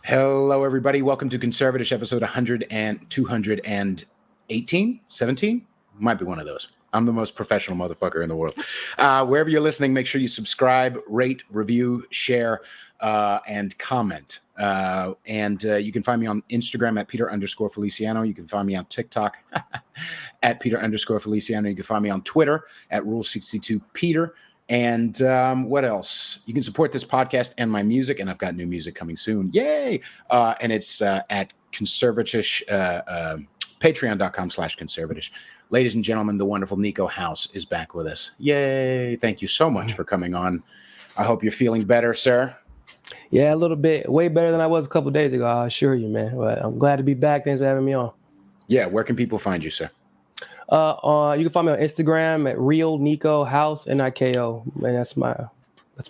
Hello, everybody. Welcome to CONSERVATISH episode 100 and 218, 17? Might be one of those. I'm the most professional motherfucker in the world. Wherever you're listening, make sure you subscribe, rate, review, share, and comment. And you can find me on Instagram at Peter_Feliciano. You can find me on TikTok at Peter_Feliciano. You can find me on Twitter at Rule62Peter. And what else? You can support this podcast and my music, and I've got new music coming soon. Yay! And it's at CONSERVATISH, patreon.com/CONSERVATISH. Ladies and gentlemen, the wonderful Niko House is back with us. Yay! Thank you so much for coming on. I hope you're feeling better, sir. Yeah, a little bit. Way better than I was a couple of days ago, I assure you, man. But I'm glad to be back. Thanks for having me on. Yeah, where can people find you, sir? You can find me on Instagram at Real Niko House, Niko. Man, that's my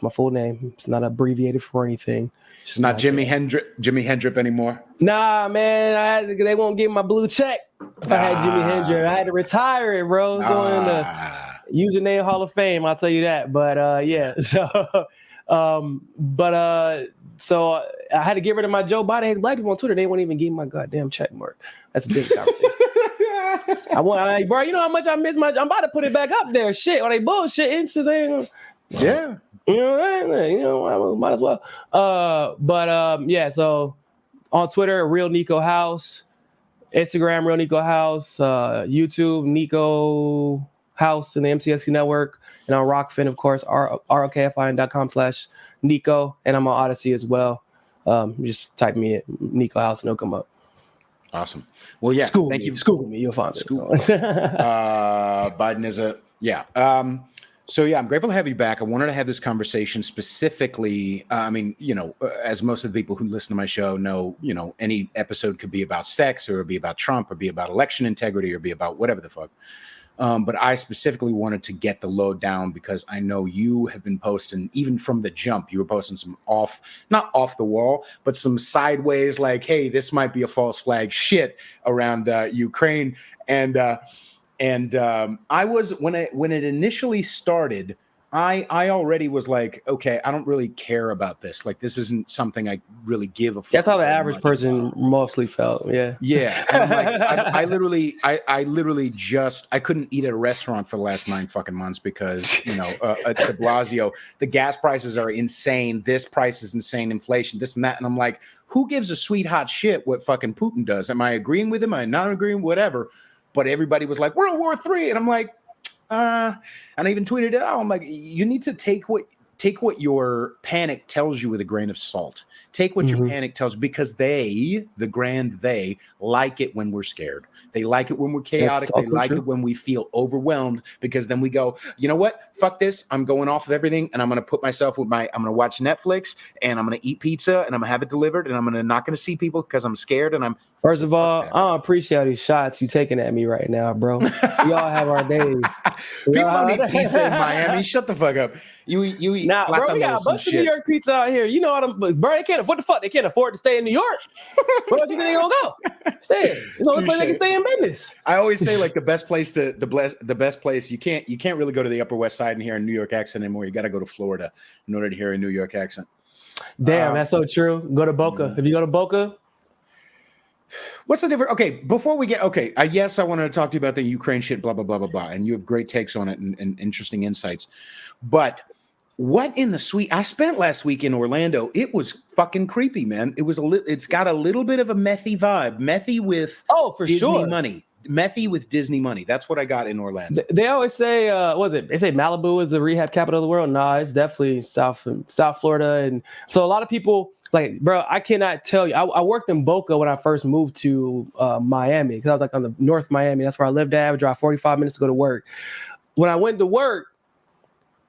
full name. It's not abbreviated for anything. It's not Jimi Hendrip anymore. Nah, man, they won't give my blue check. If I had Jimi Hendrip, I had to retire it, bro. Going to username Hall of Fame, I'll tell you that. But yeah, so I had to get rid of my Joe Biden hates black people on Twitter. They won't even give me my goddamn check mark. That's a different conversation. Bro, you know how much I miss I'm about to put it back up there. Shit, or they bullshit Instagram. Yeah. You know, I might as well. Yeah, so on Twitter, Real Niko House, Instagram, Real Niko House, YouTube, Niko House and the MCSQ network, and on Rockfin, of course, rokfin.com/Niko, and I'm on Odyssey as well. Just type me at Niko House and it'll come up. Awesome. Well, yeah. Thank you. School me. You'll find it. Biden is So yeah, I'm grateful to have you back. I wanted to have this conversation specifically. As most of the people who listen to my show know, any episode could be about sex, or be about Trump, or be about election integrity, or be about whatever the fuck. But I specifically wanted to get the load down because I know you have been posting, even from the jump, you were posting some not off the wall, but some sideways, like, hey, this might be a false flag shit around Ukraine. And I was, when it initially started, I already was like, okay, I don't really care about this. Like, this isn't something I really give a fuck. That's how the average person mostly felt. Yeah. Yeah. And I literally I couldn't eat at a restaurant for the last 9 fucking months because, at de Blasio, the gas prices are insane. This price is insane. Inflation, this and that. And I'm like, who gives a sweet hot shit what fucking Putin does? Am I agreeing with him? Am I not agreeing? Whatever. But everybody was like, World War III. And I'm like, and I even tweeted it out. I'm like, you need to take what your panic tells you with a grain of salt. Take what your panic tells you, because the grand they like it when we're scared. They like it when we're chaotic. They like it when we feel overwhelmed, because then we go, you know what? Fuck this. I'm going off of everything, and I'm going to put myself I'm going to watch Netflix, and I'm going to eat pizza, and I'm going to have it delivered, and I'm not going to see people because I'm scared, and I'm... First of all, I don't appreciate these shots you taking at me right now, bro. We all have our days. People don't eat pizza in Miami. Shut the fuck up. You eat... Nah, bro, we got a bunch of New York pizza out here. You know what bro, they can't afford they can't afford to stay in New York. Where do you think they gonna go? Stay. It's the only place they can stay in business. I always say, like, the best place you can't really go to the Upper West Side and hear a New York accent anymore. You got to go to Florida in order to hear a New York accent. Damn, that's so true. Go to Boca. If you go to Boca, what's the difference? Okay, before we get yes, I wanted to talk to you about the Ukraine shit, blah blah blah blah blah, and you have great takes on it and interesting insights. But what in the sweet? I spent last week in Orlando. It was fucking creepy, man. It's got a little bit of a methy vibe, methy with Disney money. Methy with Disney money. That's what I got in Orlando. They always say, they say Malibu is the rehab capital of the world. Nah, it's definitely South Florida. And so a lot of people, like, bro, I cannot tell you. I worked in Boca when I first moved to Miami, because I was like on the North Miami. That's where I lived at. I would drive 45 minutes to go to work. When I went to work,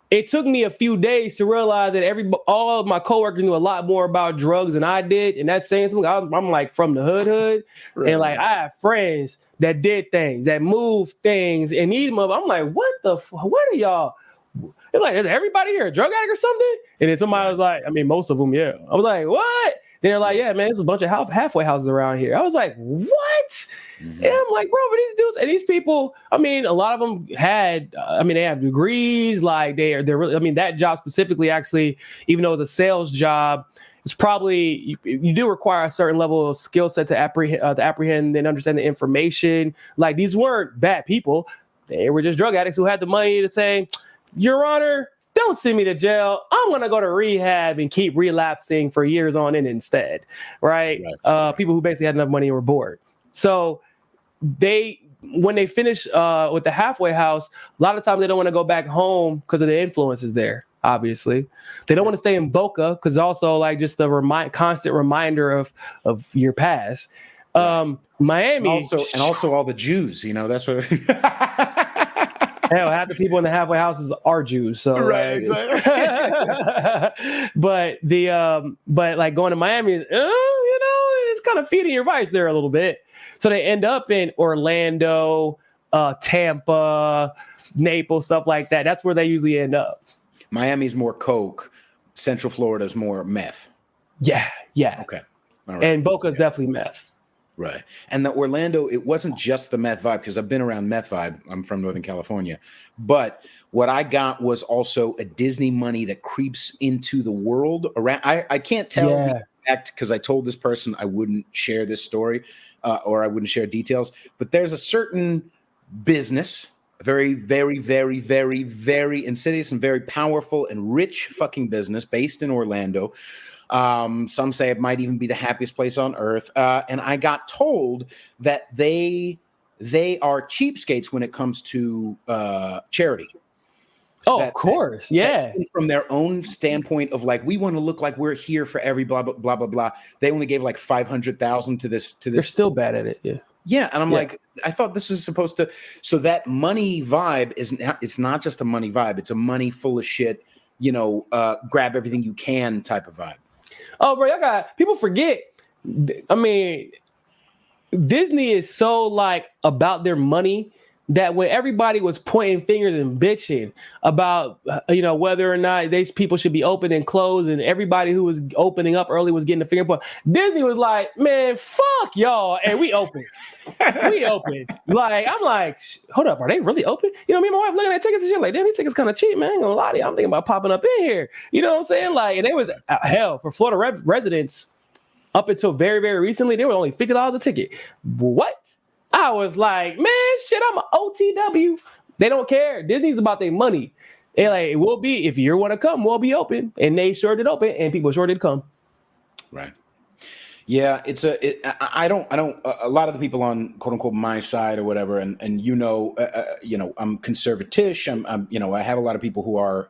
it took me a few days to realize that all of my coworkers knew a lot more about drugs than I did. And that's saying something. I'm like from the hood. Right. And like, I have friends that did things, that moved things. And I'm like, what are y'all? They're like, is everybody here a drug addict or something? And then somebody was like, I mean, most of them, yeah. I was like, what? Then they're like, yeah, man, there's a bunch of halfway houses around here. I was like, what? Mm-hmm. And I'm like, bro, but these dudes and these people, I mean, a lot of them they have degrees, like they're really, I mean, that job specifically, actually, even though it's a sales job, it's probably you do require a certain level of skill set to apprehend and understand the information. Like, these weren't bad people; they were just drug addicts who had the money to say, "Your Honor, don't send me to jail. I'm going to go to rehab and keep relapsing for years on end instead." Right? People who basically had enough money and were bored. So when they finish with the halfway house, a lot of times they don't want to go back home because of the influences there. Obviously, they don't want to stay in Boca because also like just the constant reminder of your past. Miami, and also all the Jews. You know, that's what. Hell, half the people in the halfway houses are Jews. So right, exactly. but like going to Miami is, it's kind of feeding your vice there a little bit. So they end up in Orlando, Tampa, Naples, stuff like that. That's where they usually end up. Miami's more coke. Central Florida's more meth. Yeah. Okay. All right. And Boca's definitely meth. Right. And the Orlando, it wasn't just the meth vibe, because I've been around meth vibe. I'm from Northern California. But what I got was also a Disney money that creeps into the world around. I can't tell the fact, because I told this person I wouldn't share this story or I wouldn't share details. But there's a certain business, a very, very, very, very, very insidious and very powerful and rich fucking business based in Orlando. Some say it might even be the happiest place on earth. And I got told that they are cheapskates when it comes to charity. Oh, of course. Yeah. From their own standpoint of like, we want to look like we're here for every blah, blah, blah, blah, blah. They only gave like 500,000 to this. They're still bad at it. Yeah. Yeah. And I'm like, I thought this is supposed to, so that money vibe it's not just a money vibe. It's a money full of shit, grab everything you can type of vibe. Oh, bro, people forget. I mean, Disney is so like about their money that when everybody was pointing fingers and bitching about, whether or not these people should be open and closed, and everybody who was opening up early was getting a finger point, Disney was like, man, fuck y'all, and we open. We open. Like, I'm like, hold up, are they really open? Me and my wife looking at tickets and shit like, damn, these tickets kind of cheap, man. I ain't gonna lie to you. I'm thinking about popping up in here. You know what I'm saying? Like, and it was hell for Florida residents up until very, very recently. They were only $50 a ticket. What? I was like, man, shit, I'm an OTW. They don't care. Disney's about their money. They're like, we'll be, if you want to come, we'll be open. And they sure did open, and people sure did come. Right. Yeah, I don't, a lot of the people on quote unquote my side or whatever, and I'm conservatish. I have a lot of people who are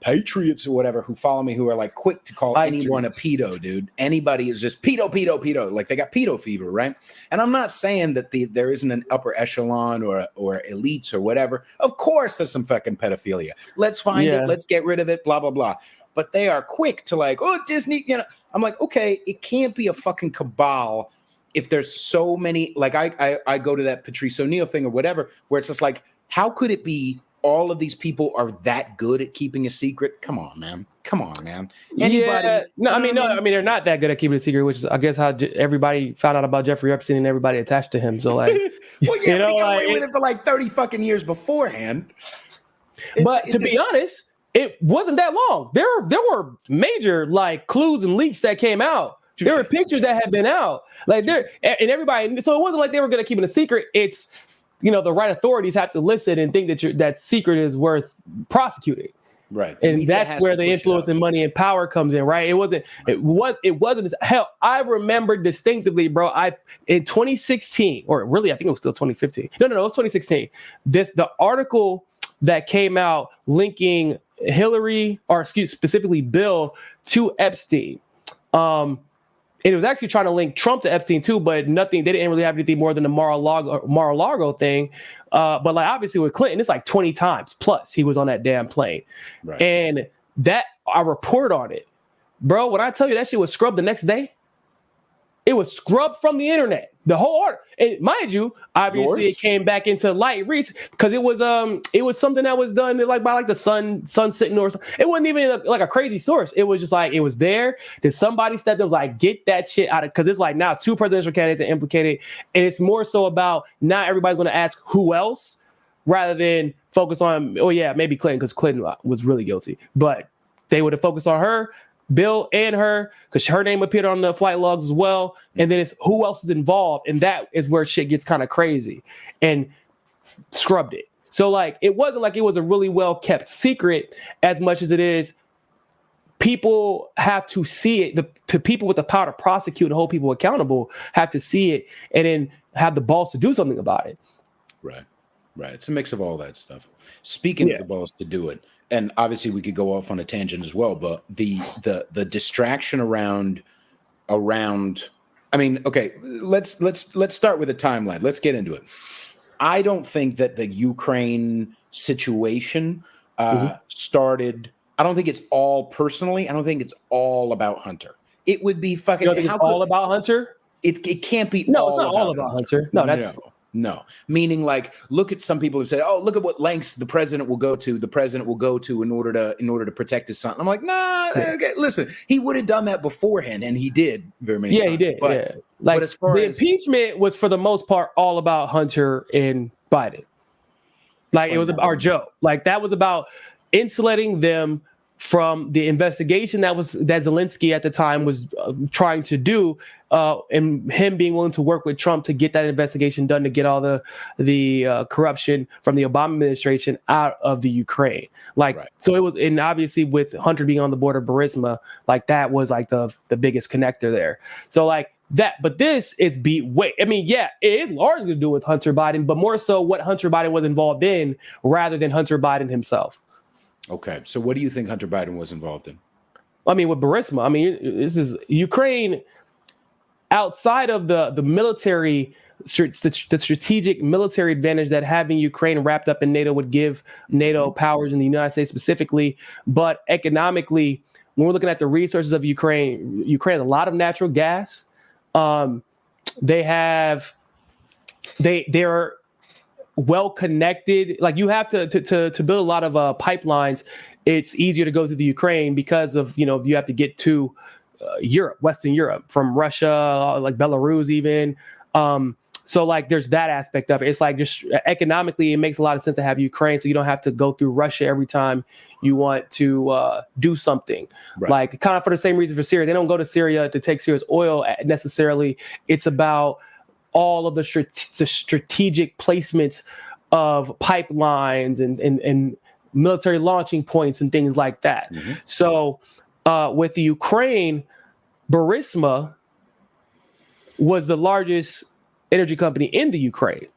patriots or whatever, who follow me, who are like quick to call anyone a pedo, dude. Anybody is just pedo. Like they got pedo fever, right? And I'm not saying that there isn't an upper echelon or elites or whatever. Of course, there's some fucking pedophilia. Let's find it. Let's get rid of it. Blah blah blah. But they are quick to like, oh, Disney. I'm like, okay, it can't be a fucking cabal if there's so many. Like I go to that Patrice O'Neill thing or whatever, where it's just like, how could it be? All of these people are that good at keeping a secret. Come on, man. Anybody? Yeah. No, they're not that good at keeping a secret, which is, I guess, how everybody found out about Jeffrey Epstein and everybody attached to him. So, like, well, yeah, they got away with it for like 30 fucking years beforehand. But to be honest, it wasn't that long. There were major like clues and leaks that came out. There were pictures that had been out, like there, and everybody. So it wasn't like they were going to keep it a secret. It's the right authorities have to listen and think that that secret is worth prosecuting. Right. And that's where the influence and money and power comes in, right? It wasn't hell. I remember distinctively, bro, in 2016, or really, I think it was still 2015. No, it was 2016. The article that came out linking specifically Bill to Epstein. And it was actually trying to link Trump to Epstein too, but nothing. They didn't really have anything more than the Mar-a-Lago thing. But like obviously with Clinton, it's like 20 times plus he was on that damn plane. Right. And that I report on it, bro. When I tell you that shit was scrubbed the next day, it was scrubbed from the internet. The whole article. And mind you, obviously it came back into light because it was something that was done like by like the sun sitting or something. It wasn't even like a crazy source. It was just like it was there. Did somebody step in like get that shit out of, because it's like now 2 presidential candidates are implicated, and it's more so about now everybody's going to ask who else rather than focus on maybe Clinton, because Clinton was really guilty, but they would have focused on her. Bill and her, because her name appeared on the flight logs as well. And then it's who else is involved. And that is where shit gets kind of crazy and scrubbed it. So like, it wasn't like it was a really well kept secret as much as it is people have to see it. The people with the power to prosecute and hold people accountable have to see it and then have the balls to do something about it. Right. It's a mix of all that stuff. Speaking of the balls to do it, and obviously we could go off on a tangent as well, but the distraction around I mean, okay, let's start with a timeline. Let's get into it. I don't think that the Ukraine situation started. I don't think it's all personally. I don't think it's all about Hunter. It would be fucking. You don't think it's all about Hunter? It can't be. No, it's not all about Hunter. No, that's no. Meaning, like, look at some people who say, "Oh, look at what lengths the president will go to. The president will go to in order to protect his son." I'm like, nah. Okay, listen, he would have done that beforehand, and he did very many times. He did. Like, but as far as impeachment was for the most part all about Hunter and Biden. Like, it was our joke. Like, that was about insulating them from the investigation that Zelensky at the time was trying to do, and him being willing to work with Trump to get that investigation done, to get all the corruption from the Obama administration out of the Ukraine. Like, so it was, and obviously with Hunter being on the board of Burisma, like that was like the biggest connector there. So like that, but this is I mean, yeah, it is largely to do with Hunter Biden, but more so what Hunter Biden was involved in rather than Hunter Biden himself. Okay, so what do you think Hunter Biden was involved in? I mean, with Burisma, I mean, this is Ukraine outside of the military, the strategic military advantage that having Ukraine wrapped up in NATO would give NATO powers in the United States specifically. But economically, when we're looking at the resources of Ukraine has a lot of natural gas. They're well connected. Like, you have to build a lot of pipelines. It's easier to go through the Ukraine because of, you have to get to Europe, Western Europe, from Russia, like Belarus even. So like there's that aspect of it. It's like just economically, it makes a lot of sense to have Ukraine, so you don't have to go through Russia every time you want to do something. Right. Like, kind of for the same reason for Syria. They don't go to Syria to take Syria's oil necessarily. It's about all of the strategic placements of pipelines and military launching points and things like that. Mm-hmm. So with the Ukraine, Burisma was the largest energy company in the Ukraine.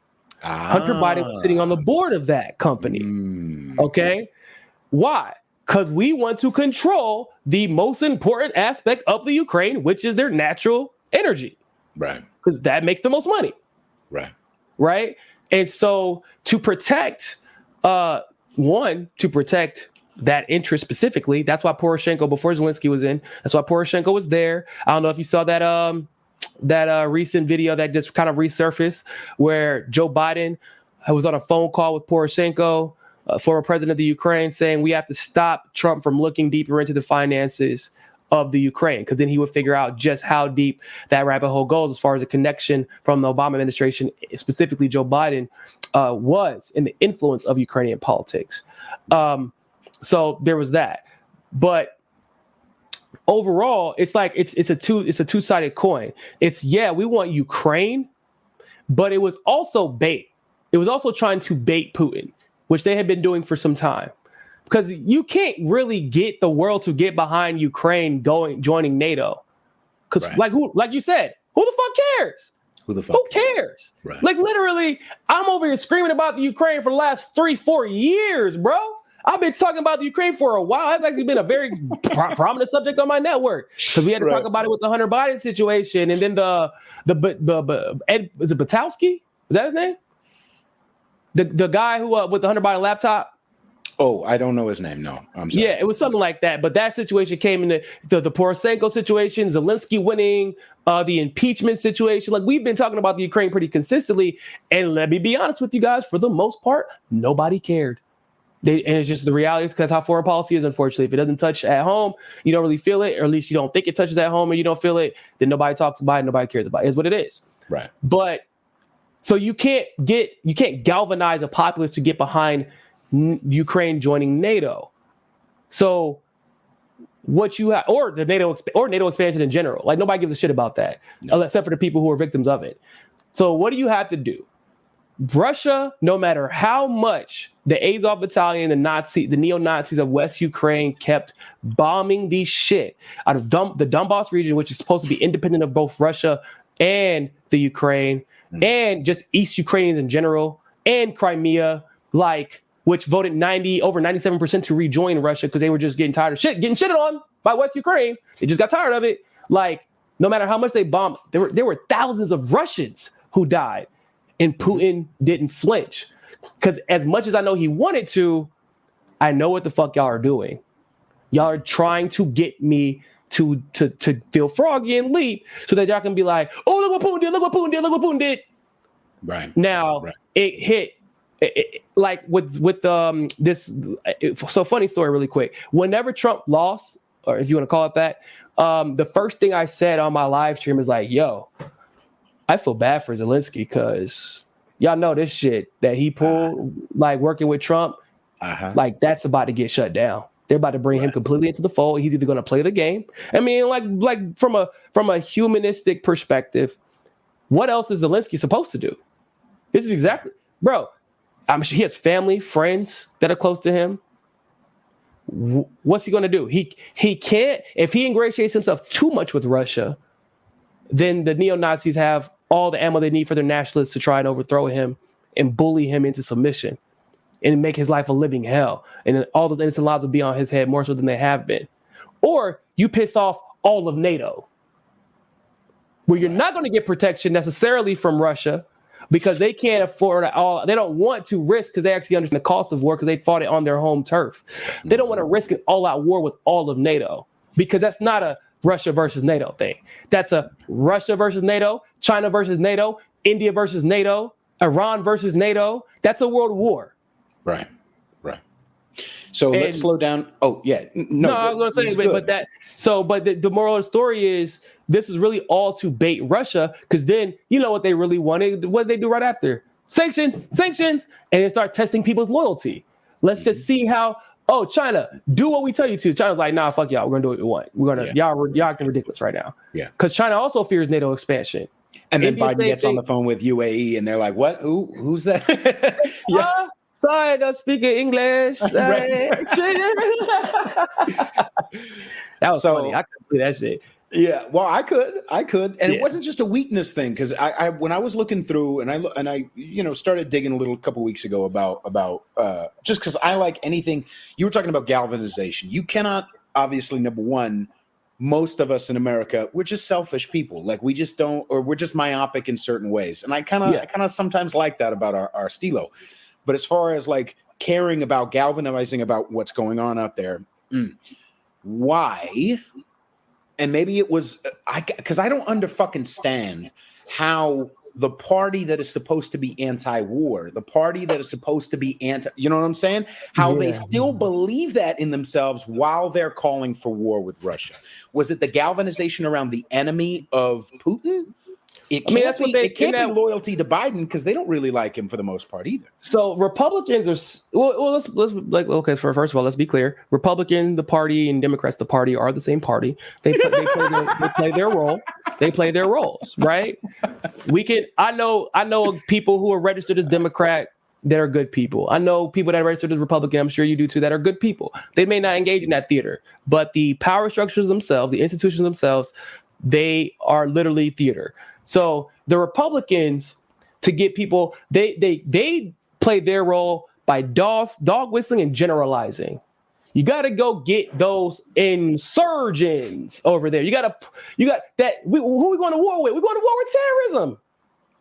Hunter Biden was sitting on the board of that company. Okay? Why? Because we want to control the most important aspect of the Ukraine, which is their natural energy. Right. Because that makes the most money. Right. And so to protect that interest specifically, that's why Poroshenko, before Zelensky was in, that's why Poroshenko was there. I don't know if you saw that recent video that just kind of resurfaced where Joe Biden was on a phone call with Poroshenko, former president of the Ukraine, saying we have to stop Trump from looking deeper into the finances of the Ukraine, because then he would figure out just how deep that rabbit hole goes as far as the connection from the Obama administration, specifically Joe Biden, was in the influence of Ukrainian politics. So there was that. But overall, it's like it's a two-sided coin. It's, yeah, we want Ukraine, but it was also bait. It was also trying to bait Putin, which they had been doing for some time. Because you can't really get the world to get behind Ukraine joining NATO. Because like you said, who the fuck cares? Who cares? Right. Like, literally, I'm over here screaming about the Ukraine for the last 3-4 years, bro. I've been talking about the Ukraine for a while. That's actually been a very prominent subject on my network, because we had to talk about it with the Hunter Biden situation, and then the Ed, is it Batowski? Was that his name? The guy who with the Hunter Biden laptop. Oh, I don't know his name. No, I'm sorry. Yeah, it was something like that. But that situation came in the Poroshenko situation, Zelensky winning, the impeachment situation. Like, we've been talking about the Ukraine pretty consistently. And let me be honest with you guys, for the most part, nobody cared. And it's just the reality, because how foreign policy is, unfortunately. If it doesn't touch at home, you don't really feel it, or at least you don't think it touches at home, and you don't feel it, then nobody talks about it, nobody cares about it. It's what it is. Right. But so you can't galvanize a populace to get behind Ukraine joining NATO. So what you have, or the NATO expansion in general. Like nobody gives a shit about that, except for the people who are victims of it. So what do you have to do? Russia, no matter how much the Azov Battalion, the neo-Nazis of West Ukraine kept bombing the shit out of the Donbass region, which is supposed to be independent of both Russia and the Ukraine, and just East Ukrainians in general, and Crimea, which voted over 97% to rejoin Russia because they were just getting tired of getting shitted on by West Ukraine. They just got tired of it. Like, no matter how much they bombed, there were thousands of Russians who died. And Putin didn't flinch. Because as much as I know he wanted to, I know what the fuck y'all are doing. Y'all are trying to get me to feel froggy and leap so that y'all can be like, oh, look what Putin did, look what Putin did, look what Putin did. Right. Now, it hit, like with this. So funny story really quick. Whenever Trump lost, or if you want to call it that, the first thing I said on my live stream is like, yo, I feel bad for Zelensky because y'all know this shit that he pulled, like working with Trump, like that's about to get shut down. They're about to bring him completely into the fold. He's either going to play the game. I mean, like from a humanistic perspective, what else is Zelensky supposed to do? This is exactly, bro. I'm sure he has family, friends that are close to him. What's he going to do? He can't, if he ingratiates himself too much with Russia, then the neo-Nazis have all the ammo they need for their nationalists to try and overthrow him and bully him into submission and make his life a living hell. And all those innocent lives will be on his head more so than they have been. Or you piss off all of NATO, where you're not going to get protection necessarily from Russia because they can't afford it all. They don't want to risk because they actually understand the cost of war because they fought it on their home turf. They don't want to risk an all-out war with all of NATO because that's not a Russia versus NATO thing. That's a Russia versus NATO, China versus NATO, India versus NATO, Iran versus NATO. That's a world war. Right. So let's slow down. Oh yeah, no. I was going to say, but the moral of the story is this is really all to bait Russia because then you know what they really wanted. What they do right after sanctions, and they start testing people's loyalty. Let's just see how. Oh, China, do what we tell you to. China's like, nah, fuck y'all. We're gonna do what we want. We're gonna y'all acting ridiculous right now. Yeah. Because China also fears NATO expansion. And then India Biden gets on the phone with UAE, and they're like, "What? Who's that?" Sorry, I don't speak English. That was funny. I couldn't do that shit. Yeah, well, I could, and it wasn't just a weakness thing because I when I was looking through and I started digging a couple weeks ago about just because I like anything. You were talking about galvanization. You cannot obviously, number one, most of us in America, we're just selfish people. Like we just don't, or we're just myopic in certain ways. And I kind of sometimes like that about our stilo. But as far as like caring about galvanizing about what's going on out there, why? And maybe it was because I don't stand how the party that is supposed to be anti-war, the party that is supposed to be you know what I'm saying? How they still believe that in themselves while they're calling for war with Russia. Was it the galvanization around the enemy of Putin? It can't be loyalty to Biden because they don't really like him for the most part either. So Republicans are let's first of all, let's be clear. Republican, the party, and Democrats, the party are the same party. They play their role. They play their roles, right? I know people who are registered as Democrat that are good people. I know people that are registered as Republican, I'm sure you do too, that are good people. They may not engage in that theater, but the power structures themselves, the institutions themselves, they are literally theater. So the Republicans, to get people, they play their role by dog whistling and generalizing. You got to go get those insurgents over there. You got that. Who are we going to war with? We're going to war with terrorism.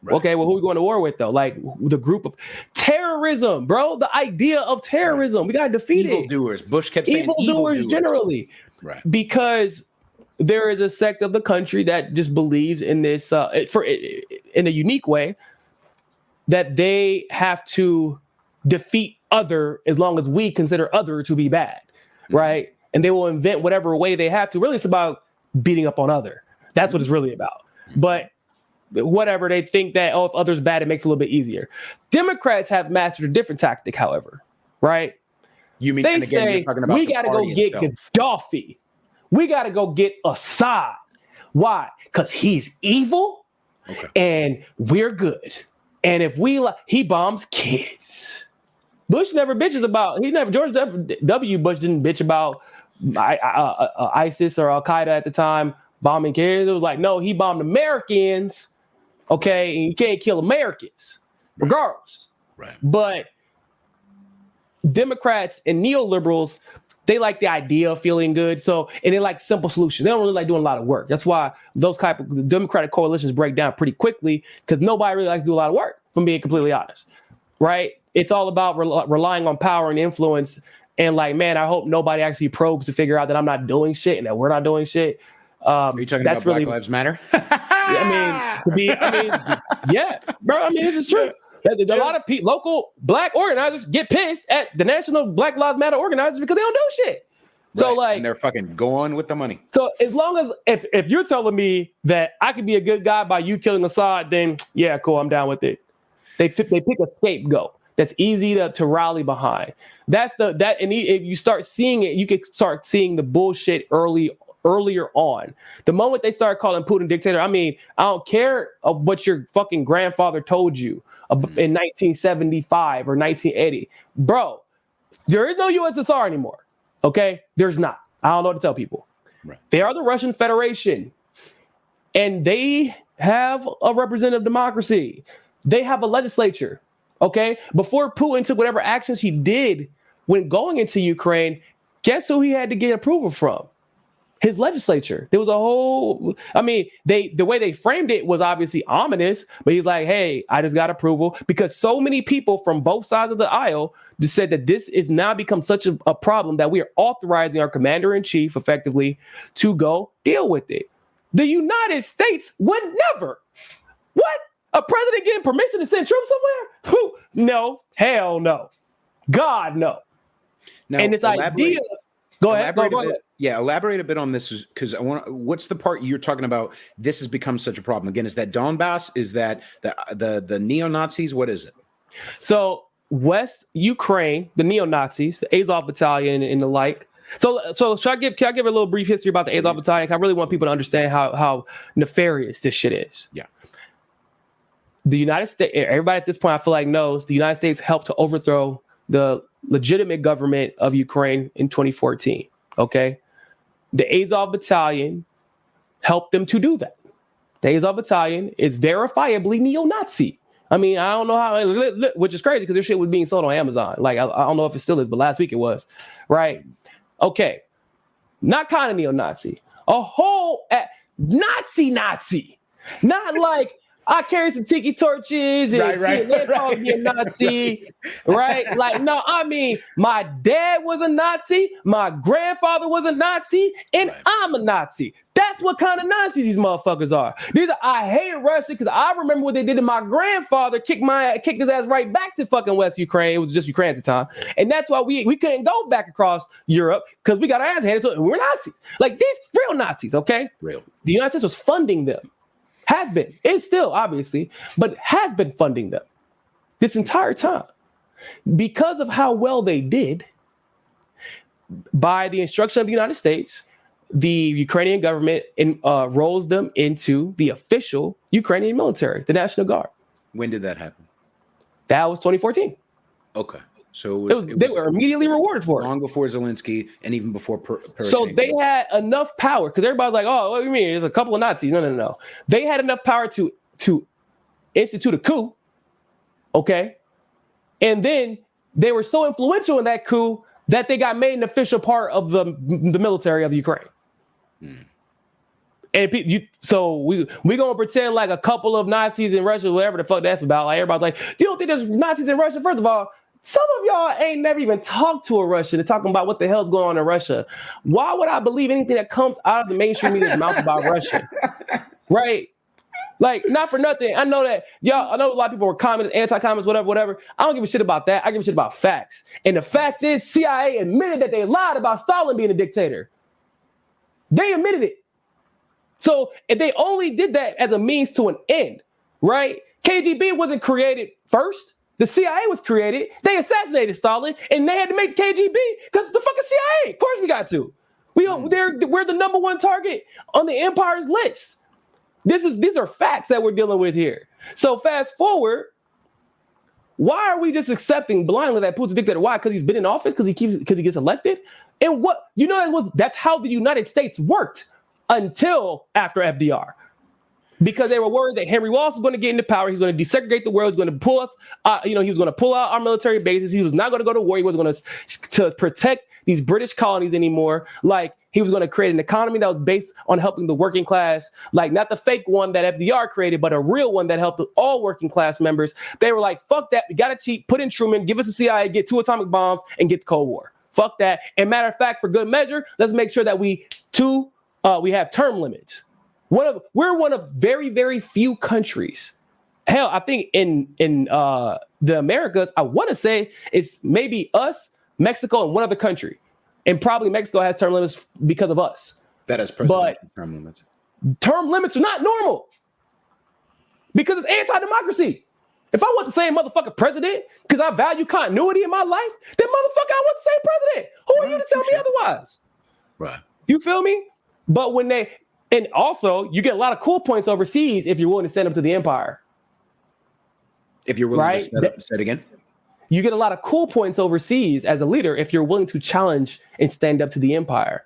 Right. Okay, well, who are we going to war with though? Like the group of terrorism, bro. The idea of terrorism. Right. We got to defeat evildoers. Bush kept saying evildoers generally, right? Because there is a sect of the country that just believes in this in a unique way that they have to defeat other as long as we consider other to be bad, right? And they will invent whatever way they have to. Really, it's about beating up on other. That's what it's really about. But whatever, they think that, if other's bad, it makes it a little bit easier. Democrats have mastered a different tactic, however, right? You mean they say we got to go get Gaddafi. We got to go get Assad. Why? Because he's evil and we're good. And if he bombs kids. George W. Bush didn't bitch about ISIS or Al-Qaeda at the time bombing kids. It was like, no, he bombed Americans, okay, and you can't kill Americans, regardless. Right. But Democrats and neoliberals, they like the idea of feeling good. So, and they like simple solutions. They don't really like doing a lot of work. That's why those type of Democratic coalitions break down pretty quickly, because nobody really likes to do a lot of work, if I'm being completely honest. Right? It's all about relying on power and influence. And like, man, I hope nobody actually probes to figure out that I'm not doing shit and that we're not doing shit. Are you talking about Black Lives Matter? Yeah, yeah, bro. I mean, this is true. A lot of local black organizers get pissed at the National Black Lives Matter organizers because they don't do shit. So like, and they're fucking going with the money. So as long as if you're telling me that I could be a good guy by you killing Assad, then yeah, cool, I'm down with it. They pick a scapegoat that's easy to rally behind. And if you start seeing it, you can start seeing the bullshit earlier on. The moment they start calling Putin dictator, I mean, I don't care what your fucking grandfather told you in 1975 or 1980. Bro, there is no USSR anymore. Okay? There's not. I don't know what to tell people. Right. They are the Russian Federation. And they have a representative democracy. They have a legislature. Okay? Before Putin took whatever actions he did when going into Ukraine, guess who he had to get approval from? His legislature. There was a whole, I mean, the way they framed it was obviously ominous, but he's like, hey, I just got approval, because so many people from both sides of the aisle just said that this is now become such a problem that we are authorizing our commander in chief effectively to go deal with it. The United States would never. What? A president getting permission to send troops somewhere? Who? No. Hell no. God, no. Now, and this idea. Go ahead. Yeah, elaborate a bit on this, because I want. What's the part you're talking about? This has become such a problem. Again, is that Donbass? Is that the neo-Nazis? What is it? So West Ukraine, the neo-Nazis, the Azov Battalion, and the like. So can I give a little brief history about the Azov Battalion? I really want people to understand how nefarious this shit is. Yeah. The United States, everybody at this point, I feel like knows the United States helped to overthrow the legitimate government of Ukraine in 2014. Okay. The Azov Battalion helped them to do that. The Azov Battalion is verifiably neo-Nazi. I mean, I don't know how, which is crazy because their shit was being sold on Amazon. Like, I don't know if it still is, but last week it was. Right. Okay. Not kind of neo-Nazi. A whole Nazi. Not like, I carry some tiki torches and they call me a Nazi, right? Like, no, I mean, my dad was a Nazi, my grandfather was a Nazi, and I'm a Nazi. That's what kind of Nazis these motherfuckers are. I hate Russia because I remember what they did to my grandfather, kicked his ass right back to fucking West Ukraine. It was just Ukraine at the time. And that's why we couldn't go back across Europe, because we got our ass handed to it. We're Nazis. Like, these real Nazis, okay? Real. The United States was funding them. Has been. It's still, obviously, but has been funding them this entire time. Because of how well they did, by the instruction of the United States, the Ukrainian government rolls them into the official Ukrainian military, the National Guard. When did that happen? That was 2014. Okay. So they were immediately rewarded for it. Long before Zelensky and even before So they had enough power, because everybody's like, oh, what do you mean? There's a couple of Nazis. No. They had enough power to institute a coup. Okay. And then they were so influential in that coup that they got made an official part of the military of Ukraine. And so we gonna pretend like a couple of Nazis in Russia, whatever the fuck that's about. Like, everybody's like, do you don't think there's Nazis in Russia? First of all, some of y'all ain't never even talked to a Russian and talking about what the hell's going on in Russia. Why would I believe anything that comes out of the mainstream media's mouth about Russia? Right? Like, not for nothing. I know that y'all, I know a lot of people were commenting, anti-comments, whatever. I don't give a shit about that. I give a shit about facts. And the fact is, CIA admitted that they lied about Stalin being a dictator. They admitted it. So if they only did that as a means to an end, right? KGB wasn't created first. The CIA was created. They assassinated Stalin, and they had to make the KGB because the fucking CIA. Of course we got to. We're the number one target on the empire's list. These are facts that we're dealing with here. So fast forward, why are we just accepting blindly that Putin's a dictator? Why? Because he's been in office? Because he gets elected? And that's how the United States worked until after FDR. Because they were worried that Henry Wallace was going to get into power. He's going to desegregate the world. He's going to pull us, he was going to pull out our military bases. He was not going to go to war. He wasn't going to protect these British colonies anymore. Like, he was going to create an economy that was based on helping the working class, like not the fake one that FDR created, but a real one that helped all working class members. They were like, fuck that. We got to cheat, put in Truman, give us the CIA, get 2 atomic bombs, and get the Cold War. Fuck that. And matter of fact, for good measure, let's make sure that we have term limits. We're one of very, very few countries. Hell, I think in the Americas, I want to say it's maybe us, Mexico, and one other country. And probably Mexico has term limits because of us. That is presidential term limits. Term limits are not normal because it's anti-democracy. If I want the same motherfucking president because I value continuity in my life, then motherfucker, I want the same president. Who are you to tell me otherwise? Right. You feel me? But and also you get a lot of cool points overseas if you're willing to stand up to the empire. If you're willing to say it again. You get a lot of cool points overseas as a leader if you're willing to challenge and stand up to the empire.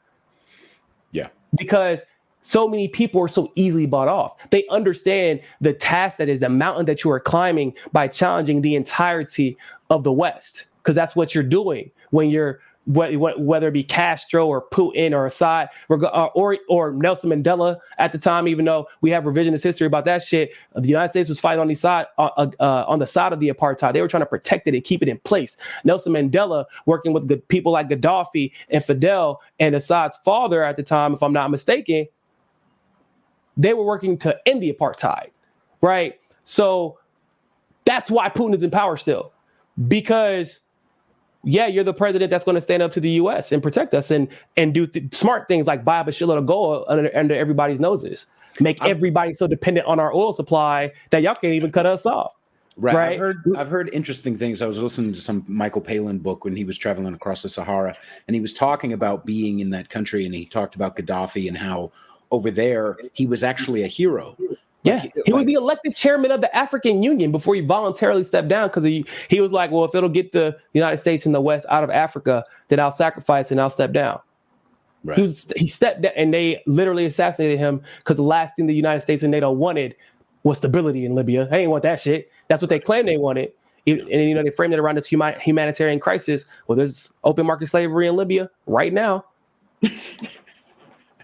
Yeah. Because so many people are so easily bought off. They understand the task that is the mountain that you are climbing by challenging the entirety of the West. Because that's what you're doing when you're, whether it be Castro or Putin or Assad or Nelson Mandela at the time, even though we have revisionist history about that shit, the United States was fighting on the side of the apartheid. They were trying to protect it and keep it in place. Nelson Mandela working with good people like Gaddafi and Fidel and Assad's father at the time, if I'm not mistaken, they were working to end the apartheid, right? So that's why Putin is in power still, because yeah, you're the president that's going to stand up to the U.S. and protect us and do smart things like buy up a shitload of gold under everybody's noses, make everybody so dependent on our oil supply that y'all can't even cut us off. Right. I've heard interesting things. I was listening to some Michael Palin book when he was traveling across the Sahara, and he was talking about being in that country, and he talked about Gaddafi and how over there he was actually a hero. Yeah, he was the elected chairman of the African Union before he voluntarily stepped down because he was like, well, if it'll get the United States and the West out of Africa, then I'll sacrifice and I'll step down. Right. He stepped down and they literally assassinated him because the last thing the United States and NATO wanted was stability in Libya. They didn't want that shit. That's what they claimed they wanted. And they framed it around this humanitarian crisis. Well, there's open market slavery in Libya right now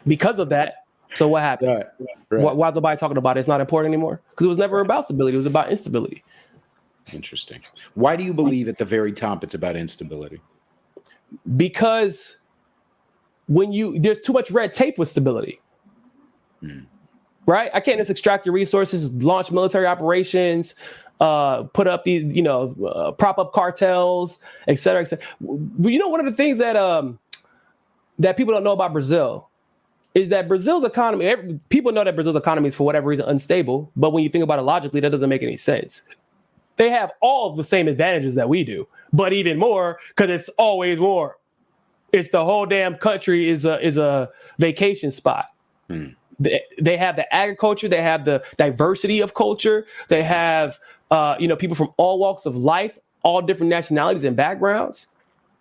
because of that. So what happened? Right. Why is nobody talking about it? It's not important anymore? Because it was never about stability. It was about instability. Interesting. Why do you believe at the very top it's about instability? Because there's too much red tape with stability. Right? I can't just extract your resources, launch military operations, put up these, prop up cartels, et cetera, et cetera. One of the things that people don't know about Brazil is that Brazil's economy, people know that Brazil's economy is for whatever reason unstable, but when you think about it logically, that doesn't make any sense. They have all the same advantages that we do, but even more because it's always war. It's the whole damn country is a vacation spot. They have the agriculture, they have the diversity of culture, they have people from all walks of life, all different nationalities and backgrounds.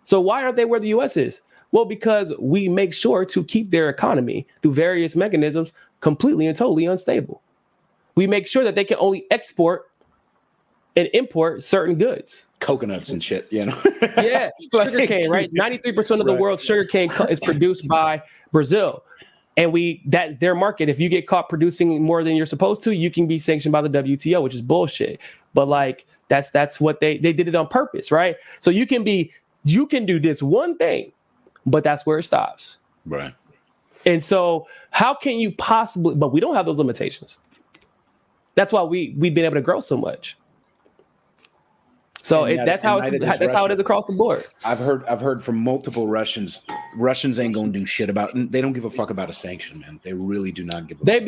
So why aren't they where the U.S. is? Well, because we make sure to keep their economy through various mechanisms completely and totally unstable. We make sure that they can only export and import certain goods. Coconuts and shit, Yeah, sugarcane, right? 93% of the world's sugarcane is produced by Brazil. And that's their market. If you get caught producing more than you're supposed to, you can be sanctioned by the WTO, which is bullshit. But that's what they did it on purpose, right? So you can do this one thing, but that's where it stops. Right. And so how can you possibly, but we don't have those limitations. That's why we've been able to grow so much. So that's how it is across the board. I've heard from multiple Russians ain't gonna do shit about, they don't give a fuck about a sanction, man. They really do not give a fuck.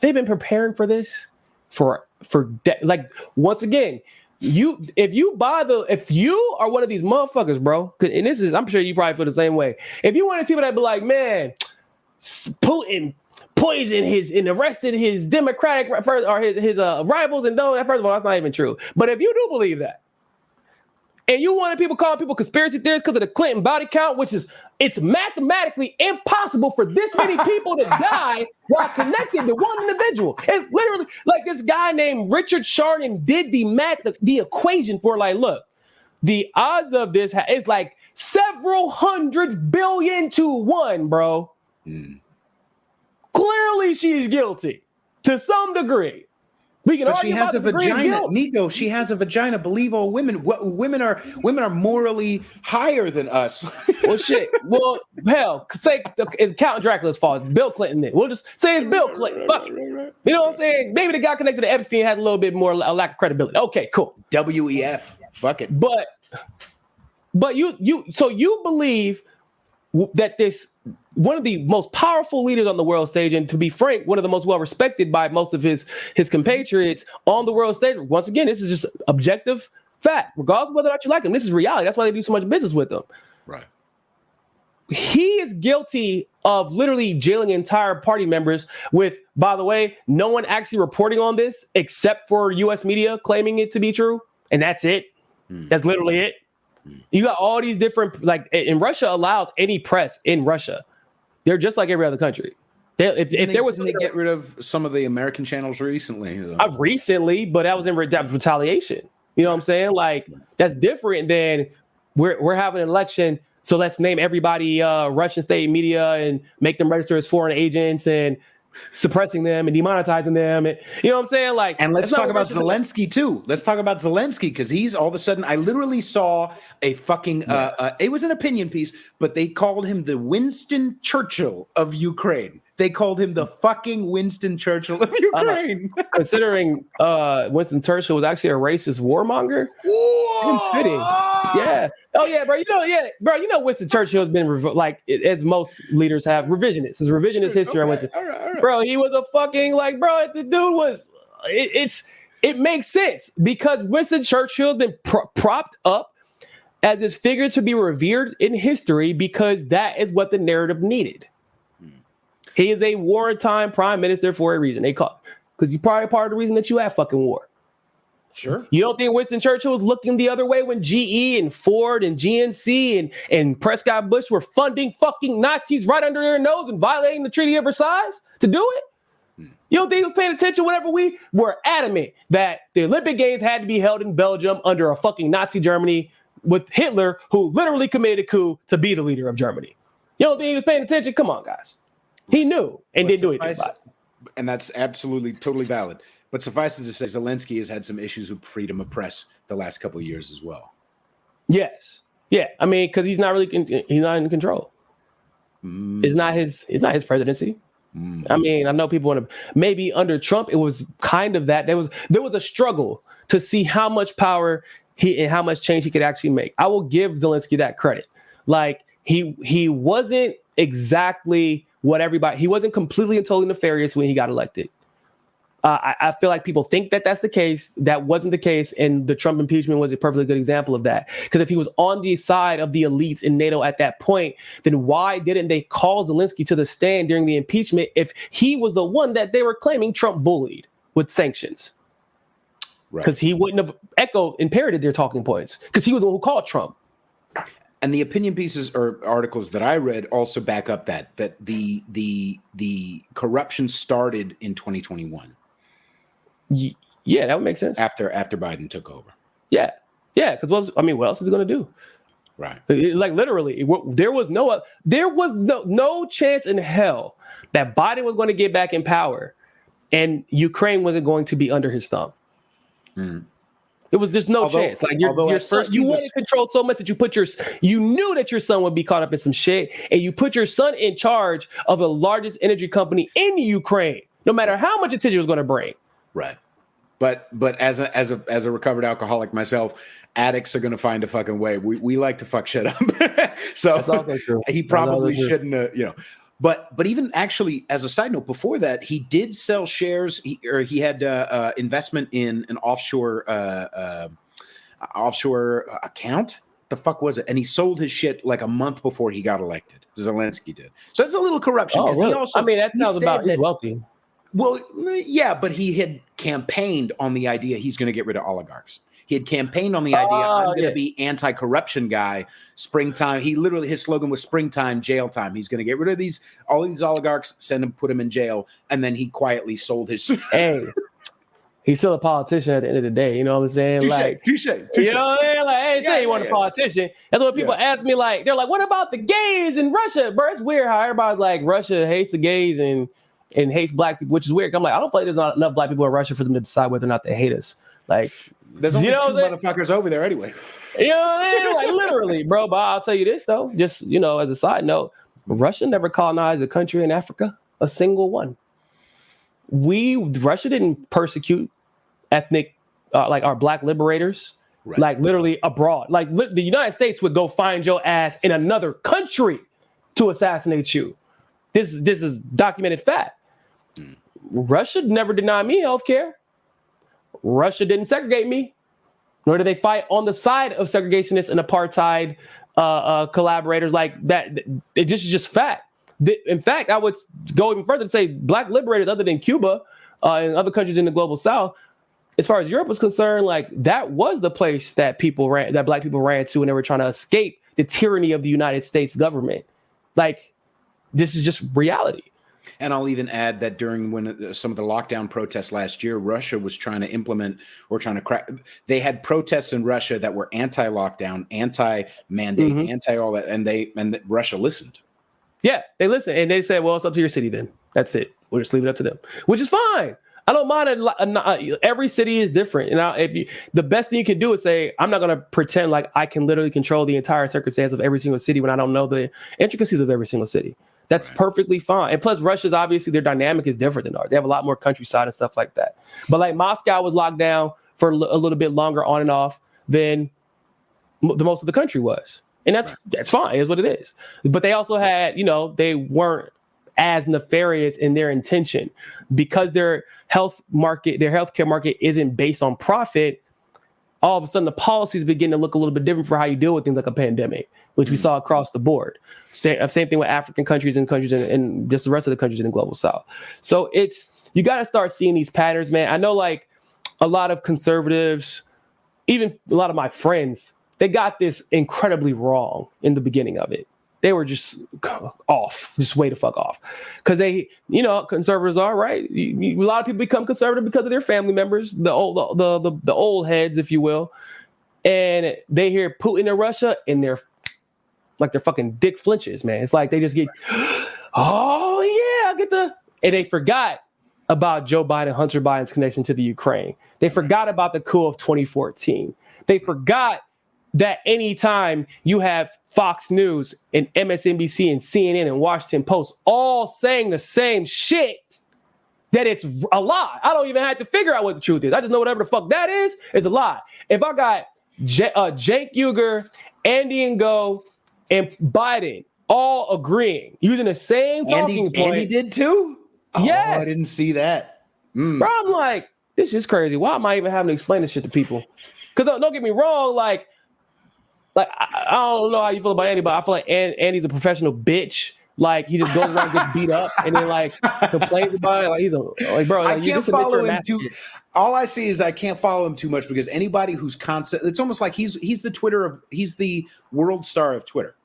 They've been preparing for this for once again, if you are one of these motherfuckers, bro, and this is, I'm sure you probably feel the same way. If you one of the people that be like, man, Putin poisoned and arrested his Democratic or his rivals, and though that, first of all, that's not even true. But if you do believe that, and you wanted people calling people conspiracy theorists because of the Clinton body count, which is, it's mathematically impossible for this many people to die while connected to one individual. It's literally like this guy named Richard Sharnin did the math, the equation for, like, look, the odds of this is like several hundred billion to 1, bro. Clearly she's guilty to some degree. We can but she argue has a about the degree of vagina, guilt. Niko. She has a vagina. Believe all women. Women are morally higher than us. Well, shit. Well, hell, say it's Count Dracula's fault. Bill Clinton did. We'll just say it's Bill Clinton. Fuck it. You know what I'm saying? Maybe the guy connected to Epstein had a little bit more a lack of credibility. Okay, cool. WEF. Fuck it. But you believe that this one of the most powerful leaders on the world stage, and to be frank, one of the most well respected by most of his compatriots on the world stage. Once again, this is just objective fact, regardless of whether or not you like him. This is reality. That's why they do so much business with him. Right. He is guilty of literally jailing entire party members with, by the way, no one actually reporting on this except for U.S. media claiming it to be true. And that's it. That's literally it. You got all these different, like, and Russia allows any press in Russia. They're just like every other country. If there was, they get rid of some of the American channels recently. Recently, but that was retaliation. You know what I'm saying? Like, that's different than we're having an election, so let's name everybody Russian state media and make them register as foreign agents and suppressing them and demonetizing them. And, you know what I'm saying? Like, and let's talk about Zelensky too. Let's talk about Zelensky, because he's all of a sudden, I literally saw a fucking it was an opinion piece, but they called him the Winston Churchill of Ukraine. They called him the fucking Winston Churchill of Ukraine. Considering Winston Churchill was actually a racist warmonger. Fitting. Yeah. Oh yeah, bro. You know Winston Churchill has been as most leaders have, revisionist. His revisionist history. Okay. Winston. All right. Bro, he was a fucking, like, bro, the dude was. It makes sense because Winston Churchill has been propped up as this figure to be revered in history because that is what the narrative needed. He is a wartime prime minister for a reason. They call because you're probably part of the reason that you have fucking war. Sure. You don't think Winston Churchill was looking the other way when GE and Ford and GNC and Prescott Bush were funding fucking Nazis right under their nose and violating the Treaty of Versailles to do it? You don't think he was paying attention whenever we were adamant that the Olympic Games had to be held in Belgium under a fucking Nazi Germany with Hitler, who literally committed a coup to be the leader of Germany? You don't think he was paying attention? Come on, guys. He knew and didn't do anything about it. And that's absolutely totally valid. But suffice it to say, Zelensky has had some issues with freedom of press the last couple of years as well. Yes. Yeah. I mean, because he's not in control. It's not his presidency. I mean, I know people want to, maybe under Trump, it was kind of that. There was a struggle to see how much power and how much change he could actually make. I will give Zelensky that credit. Like, he wasn't exactly he wasn't completely and totally nefarious when he got elected. I feel like people think that that's the case. That wasn't the case. And the Trump impeachment was a perfectly good example of that. Because if he was on the side of the elites in NATO at that point, then why didn't they call Zelensky to the stand during the impeachment if he was the one that they were claiming Trump bullied with sanctions? Because he wouldn't have echoed and parroted their talking points because he was the one who called Trump. And the opinion pieces or articles that I read also back up that the corruption started in 2021. Yeah, that would make sense. After Biden took over. Yeah. Because what else is he going to do? Right. Like, literally, there was no chance in hell that Biden was going to get back in power, and Ukraine wasn't going to be under his thumb. It was just no chance. Like, your son, you wanted control so much that you knew that your son would be caught up in some shit, and you put your son in charge of the largest energy company in Ukraine, no matter how much attention it was going to bring. Right. But as a recovered alcoholic myself, addicts are going to find a fucking way. We like to fuck shit up. So that's also true. He probably shouldn't have, But even actually, as a side note, before that, he did sell shares. He had investment in an offshore offshore account. The fuck was it? And he sold his shit like a month before he got elected. Zelensky did. So it's a little corruption. Oh, really? He also, that sounds about he's wealthy. Well, yeah, but he had campaigned on the idea he's going to get rid of oligarchs. He had campaigned on the idea I'm going to be anti-corruption guy. Springtime. His slogan was springtime, jail time. He's going to get rid of all these oligarchs, put them in jail, and then he quietly sold his. Hey, he's still a politician at the end of the day. You know what I'm saying? Touche. You know what I mean? Like, I ain't saying he wasn't a politician. That's what people ask me. Like, they're like, "What about the gays in Russia?" Bro, it's weird how everybody's like, Russia hates the gays and hates black people, which is weird. I'm like, I don't feel like there's not enough black people in Russia for them to decide whether or not they hate us. Like, there's only two motherfuckers over there anyway. You know what I mean? Like, literally, bro. But I'll tell you this though, just as a side note, Russia never colonized a country in Africa, a single one. Russia didn't persecute ethnic, like our black liberators, right. Like literally abroad. Like the United States would go find your ass in another country to assassinate you. This is documented fact. Russia never denied me healthcare. Russia didn't segregate me, nor did they fight on the side of segregationists and apartheid collaborators like that. It just fact. In fact, I would go even further to say black liberators other than Cuba and other countries in the global south, as far as Europe was concerned, like that was the place that black people ran to when they were trying to escape the tyranny of the United States government. Like, this is just reality. And I'll even add that during some of the lockdown protests last year, Russia was trying to implement or trying to crack. They had protests in Russia that were anti-lockdown, anti-mandate, anti-all that, and Russia listened. Yeah, they listened, and they said, "Well, it's up to your city. Then that's it. We'll just leave it up to them," which is fine. I don't mind it. Every city is different. The best thing you can do is say, I'm not going to pretend like I can literally control the entire circumstance of every single city when I don't know the intricacies of every single city. That's perfectly fine. And plus, Russia's obviously their dynamic is different than ours. They have a lot more countryside and stuff like that. But like Moscow was locked down for a little bit longer on and off than the most of the country was. And that's fine. It is what it is. But they also had, they weren't as nefarious in their intention because their healthcare market isn't based on profit. All of a sudden, the policies begin to look a little bit different for how you deal with things like a pandemic, which we saw across the board. Same thing with African countries and countries and just the rest of the countries in the global south. So you got to start seeing these patterns, man. I know like a lot of conservatives, even a lot of my friends, they got this incredibly wrong in the beginning of it. They were just off, just way the fuck off. Because conservatives are, right? A lot of people become conservative because of their family members, the old heads, if you will. And they hear Putin in Russia and their fucking dick flinches, man. It's like they just get, oh yeah, and they forgot about Joe Biden, Hunter Biden's connection to the Ukraine. They forgot about the coup of 2014. They forgot that anytime you have Fox News and MSNBC and CNN and Washington Post all saying the same shit, that it's a lie. I don't even have to figure out what the truth is. I just know whatever the fuck that is a lie. If I got Cenk Uygur, Andy Ngo, and Biden all agreeing, using the same talking point. Andy did too? Yes. Oh, I didn't see that. Bro, I'm like, this is crazy. Why am I even having to explain this shit to people? Because don't get me wrong, like I don't know how you feel about Andy, but I feel like Andy's a professional bitch. Like he just goes around, gets beat up, and then like complains about it. Like he's bro. Like, I can't follow him too. All I see is I can't follow him too much because anybody who's constant, it's almost like he's the world star of Twitter.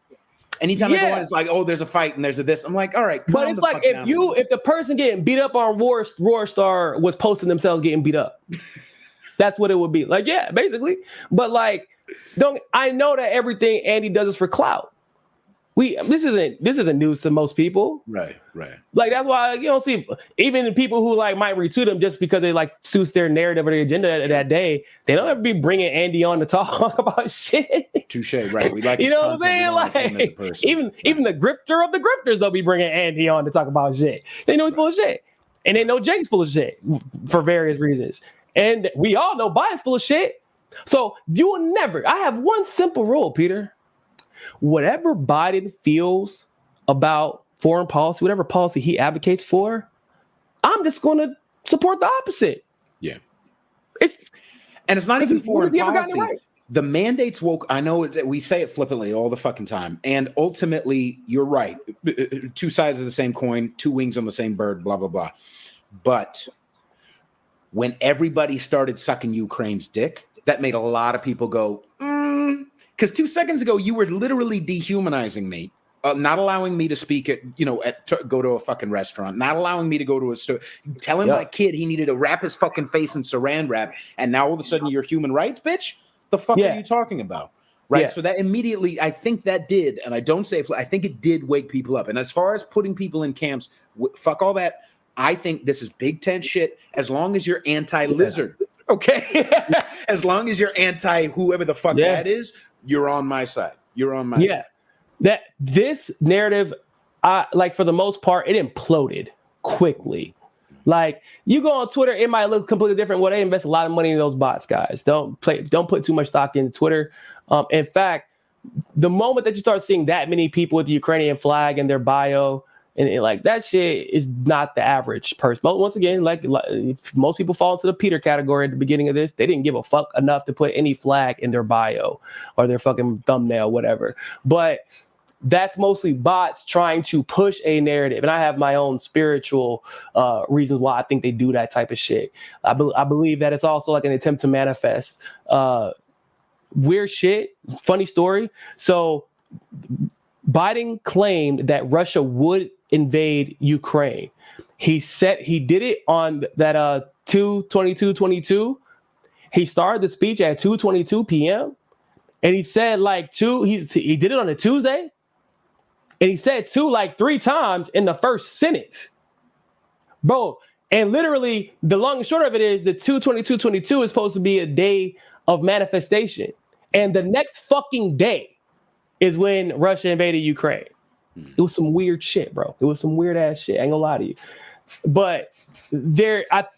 Anytime I go on, it's like, oh, there's a fight and there's a this. I'm like, all right. But it's like if the person getting beat up on Roar Star was posting themselves getting beat up, that's what it would be. Like, yeah, basically. But like, I know that everything Andy does is for clout. This isn't news to most people. Right. Like that's why you don't see even the people who like might retweet them just because they like suits their narrative or their agenda that day. They don't ever be bringing Andy on to talk about shit. Touche. Right. We like you know what I'm saying? Like even the grifter of the grifters, they'll be bringing Andy on to talk about shit. They know he's full of shit, and they know Jake's full of shit for various reasons, and we all know Biden's full of shit. So you will never. I have one simple rule, Peter. Whatever Biden feels about foreign policy, whatever policy he advocates for, I'm just going to support the opposite. Yeah. It's not even foreign policy. Right? the mandates woke. I know we say it flippantly all the fucking time, and ultimately, you're right. Two sides of the same coin, two wings on the same bird. Blah blah blah. But when everybody started sucking Ukraine's dick, that made a lot of people go, because 2 seconds ago you were literally dehumanizing me. Not allowing me to speak at, go to a fucking restaurant, not allowing me to go to a store, telling my kid he needed to wrap his fucking face in saran wrap, and now all of a sudden you're human rights, bitch? The fuck are you talking about? Right? So that immediately, I think that did, and I don't say, I think it did wake people up. And as far as putting people in camps, fuck all that. I think this is Big Tent shit, as long as you're anti-lizard, okay? As long as you're anti whoever the fuck that is, you're on my side. You're on my side. That this narrative, like for the most part, it imploded quickly. Like you go on Twitter, it might look completely different. Well, they invest a lot of money in those bots, guys. Don't put too much stock into Twitter. In fact, the moment that you start seeing that many people with the Ukrainian flag in their bio, and like that shit is not the average person. Once again, like most people fall into the Peter category at the beginning of this. They didn't give a fuck enough to put any flag in their bio or their fucking thumbnail, whatever. But that's mostly bots trying to push a narrative. And I have my own spiritual reasons why I think they do that type of shit. I believe that it's also like an attempt to manifest weird shit. Funny story. So Biden claimed that Russia would invade Ukraine. He did it on that 2/22/22. He started the speech at 2:22 p.m. and he said he did it on a Tuesday. And he said like 3 times in the first sentence. Bro, and literally the long and short of it is that 2/22/22 is supposed to be a day of manifestation. And the next fucking day is when Russia invaded Ukraine. It was some weird shit, bro. It was some weird ass shit. I ain't gonna lie to you. But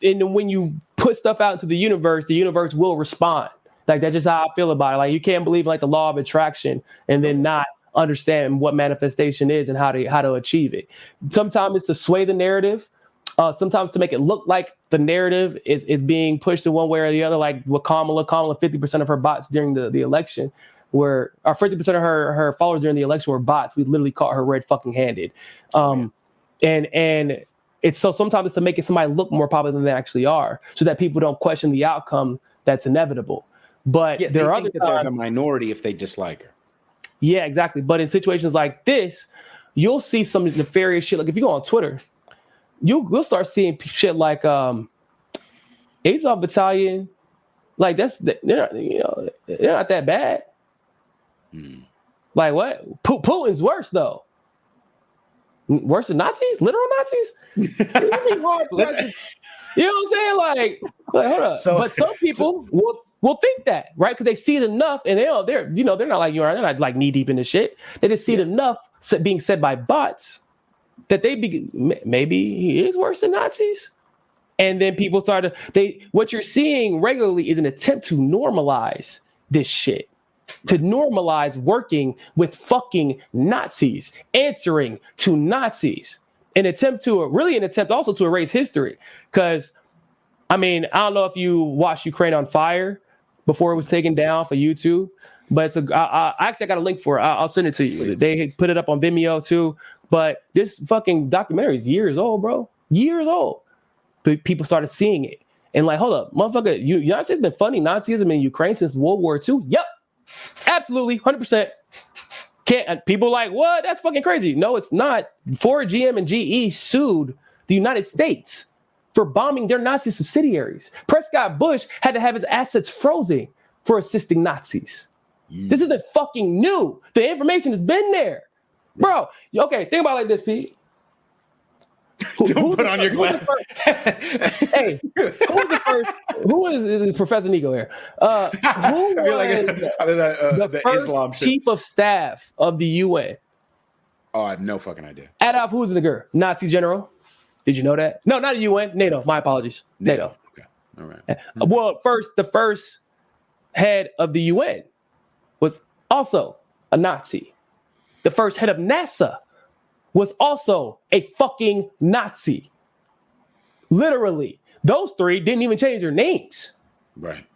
and when you put stuff out into the universe will respond. Like that's just how I feel about it. Like you can't believe like the law of attraction and then not understand what manifestation is and how to achieve it. Sometimes it's to sway the narrative. Sometimes to make it look like the narrative is being pushed in one way or the other. Like with Kamala, 50% of her bots during the election or 50% of her followers during the election were bots. We literally caught her red fucking handed. And it's so sometimes it's to make somebody look more popular than they actually are, so that people don't question the outcome that's inevitable. But there are other times they're the minority if they dislike her. Yeah, exactly. But in situations like this, you'll see some nefarious shit. Like if you go on Twitter, you'll start seeing shit like Azov Battalion. Like they're not that bad. Like what? Putin's worse though. Worse than Nazis? Literal Nazis? Really hard. You know what I'm saying? Like hold up. But some people will think that, right? Because they see it enough, and they're not like you are. They're not like knee deep in the shit. They just see it enough being said by bots that maybe he is worse than Nazis. And then people what you're seeing regularly is an attempt to normalize this shit. To normalize working with fucking Nazis, answering to Nazis, an attempt also to erase history. Because, I mean, I don't know if you watched Ukraine on Fire before it was taken down for YouTube, but I actually got a link for it. I'll send it to you. They put it up on Vimeo too. But this fucking documentary is years old, bro. Years old. But people started seeing it. And like, hold up, motherfucker, United States been funding Nazism in Ukraine since World War II? Yep. Absolutely, 100%. People like, what? That's fucking crazy. No, it's not. Ford, GM, and GE sued the United States for bombing their Nazi subsidiaries. Prescott Bush had to have his assets frozen for assisting Nazis. This isn't fucking new. The information has been there. Bro, okay, think about it like this, Pete. Don't put on your glasses. Hey, who is Professor Niko here? Who was the first Islam chief of staff of the UN? Oh, I have no fucking idea. Adolf Husinger, Nazi general. Did you know that? No, not the UN. NATO. My apologies. NATO. Okay. All right. Well, the first head of the UN was also a Nazi. The first head of NASA was also a fucking Nazi. Literally. Those three didn't even change their names. Right.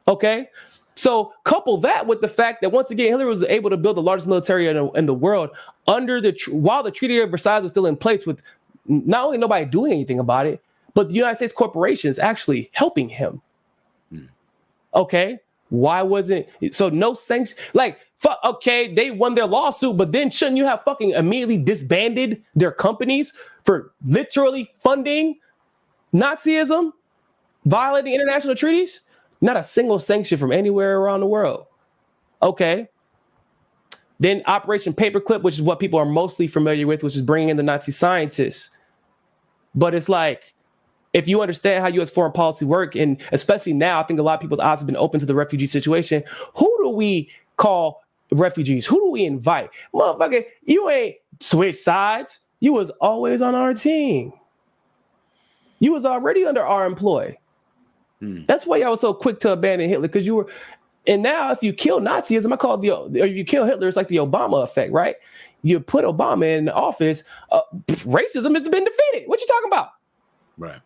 Okay? So couple that with the fact that once again, Hitler was able to build the largest military in the world while the Treaty of Versailles was still in place, with not only nobody doing anything about it, but the United States corporations actually helping him. Okay, why wasn't so no sanctions? Like, okay, they won their lawsuit, but then shouldn't you have fucking immediately disbanded their companies for literally funding Nazism, violating international treaties? Not a single sanction from anywhere around the world. Okay. Then Operation Paperclip, which is what people are mostly familiar with, which is bringing in the Nazi scientists. But it's like, if you understand how U.S. foreign policy work, and especially now, I think a lot of people's eyes have been open to the refugee situation. Who do we call refugees? Who do we invite? Motherfucker, you ain't switch sides. You was always on our team. You was already under our employ. That's why y'all was so quick to abandon Hitler, because you were. And now, if you kill Nazism, or if you kill Hitler, it's like the Obama effect, right? You put Obama in office, racism has been defeated. What you talking about? Right.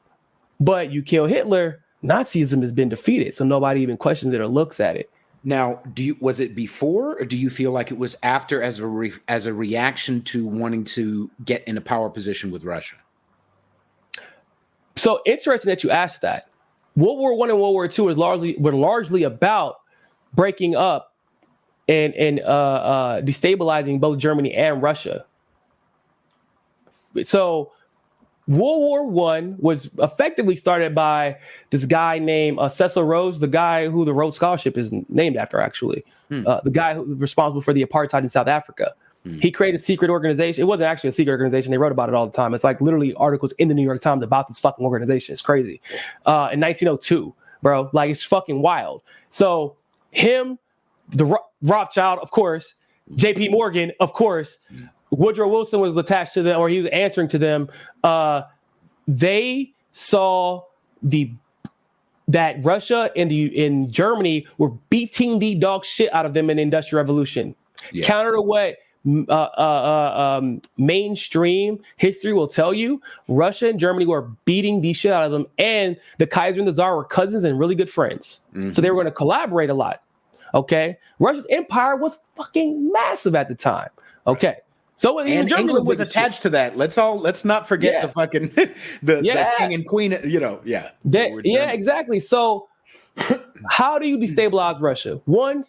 But you kill Hitler, Nazism has been defeated, so nobody even questions it or looks at it. Now, was it before, or do you feel like it was after, as a reaction to wanting to get in a power position with Russia? So interesting that you asked that. World War I and World War II were largely about breaking up and destabilizing both Germany and Russia. So World War I was effectively started by this guy named Cecil Rhodes, the guy who the Rhodes Scholarship is named after, actually. The guy who was responsible for the apartheid in South Africa. He created a secret organization. It wasn't actually a secret organization. They wrote about it all the time. It's like literally articles in the New York Times about this fucking organization. It's crazy. In 1902, bro. Like, it's fucking wild. So him, the Rothschild, of course, J.P. Morgan, of course, Woodrow Wilson was attached to them, or he was answering to them. They saw that Russia and Germany were beating the dog shit out of them in the Industrial Revolution. Yeah. Counter to what mainstream history will tell you, Russia and Germany were beating the shit out of them, and the Kaiser and the Tsar were cousins and really good friends. So they were going to collaborate a lot. Okay, Russia's empire was fucking massive at the time. Okay. So England was attached to that. Let's not forget the fucking the king and queen. Exactly. So how do you destabilize Russia? One,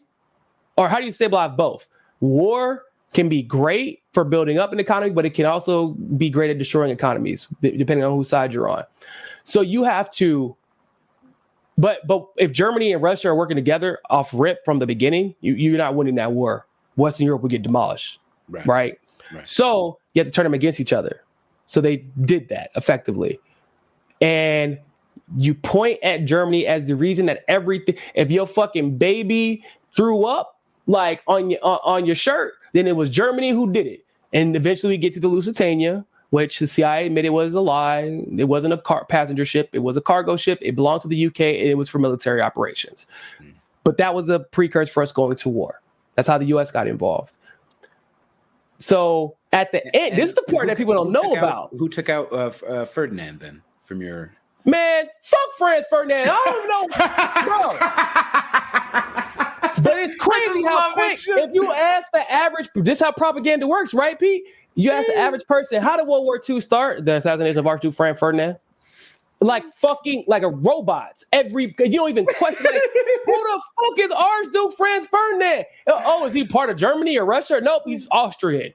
or how do you stabilize both? War can be great for building up an economy, but it can also be great at destroying economies, depending on whose side you're on. So you have to. But if Germany and Russia are working together off rip from the beginning, you're not winning that war. Western Europe would get demolished, right? So you have to turn them against each other. So they did that effectively. And you point at Germany as the reason that everything, if your fucking baby threw up like on your shirt, then it was Germany who did it. And eventually we get to the Lusitania, which the CIA admitted was a lie. It wasn't a passenger ship. It was a cargo ship. It belonged to the UK, and it was for military operations. But that was a precursor for us going to war. That's how the US got involved. So at the end, this is the part that people don't know about. Who took out Ferdinand then from your... Man, fuck Franz Ferdinand. I don't even know. Bro. But it's crazy how quick, if you ask the average, this is how propaganda works, right, Pete? You ask the average person, how did World War II start? The assassination of Archduke Franz Ferdinand. Like fucking, like a robots. You don't even question, like, who the fuck is Archduke Franz Ferdinand? Oh, is he part of Germany or Russia? Nope, he's Austrian.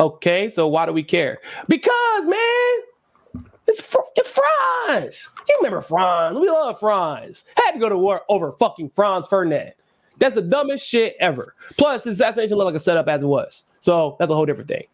Okay, so why do we care? Because, man, it's Franz. You remember Franz. We love Franz. Had to go to war over fucking Franz Ferdinand. That's the dumbest shit ever. Plus, his assassination looked like a setup as it was. So that's a whole different thing.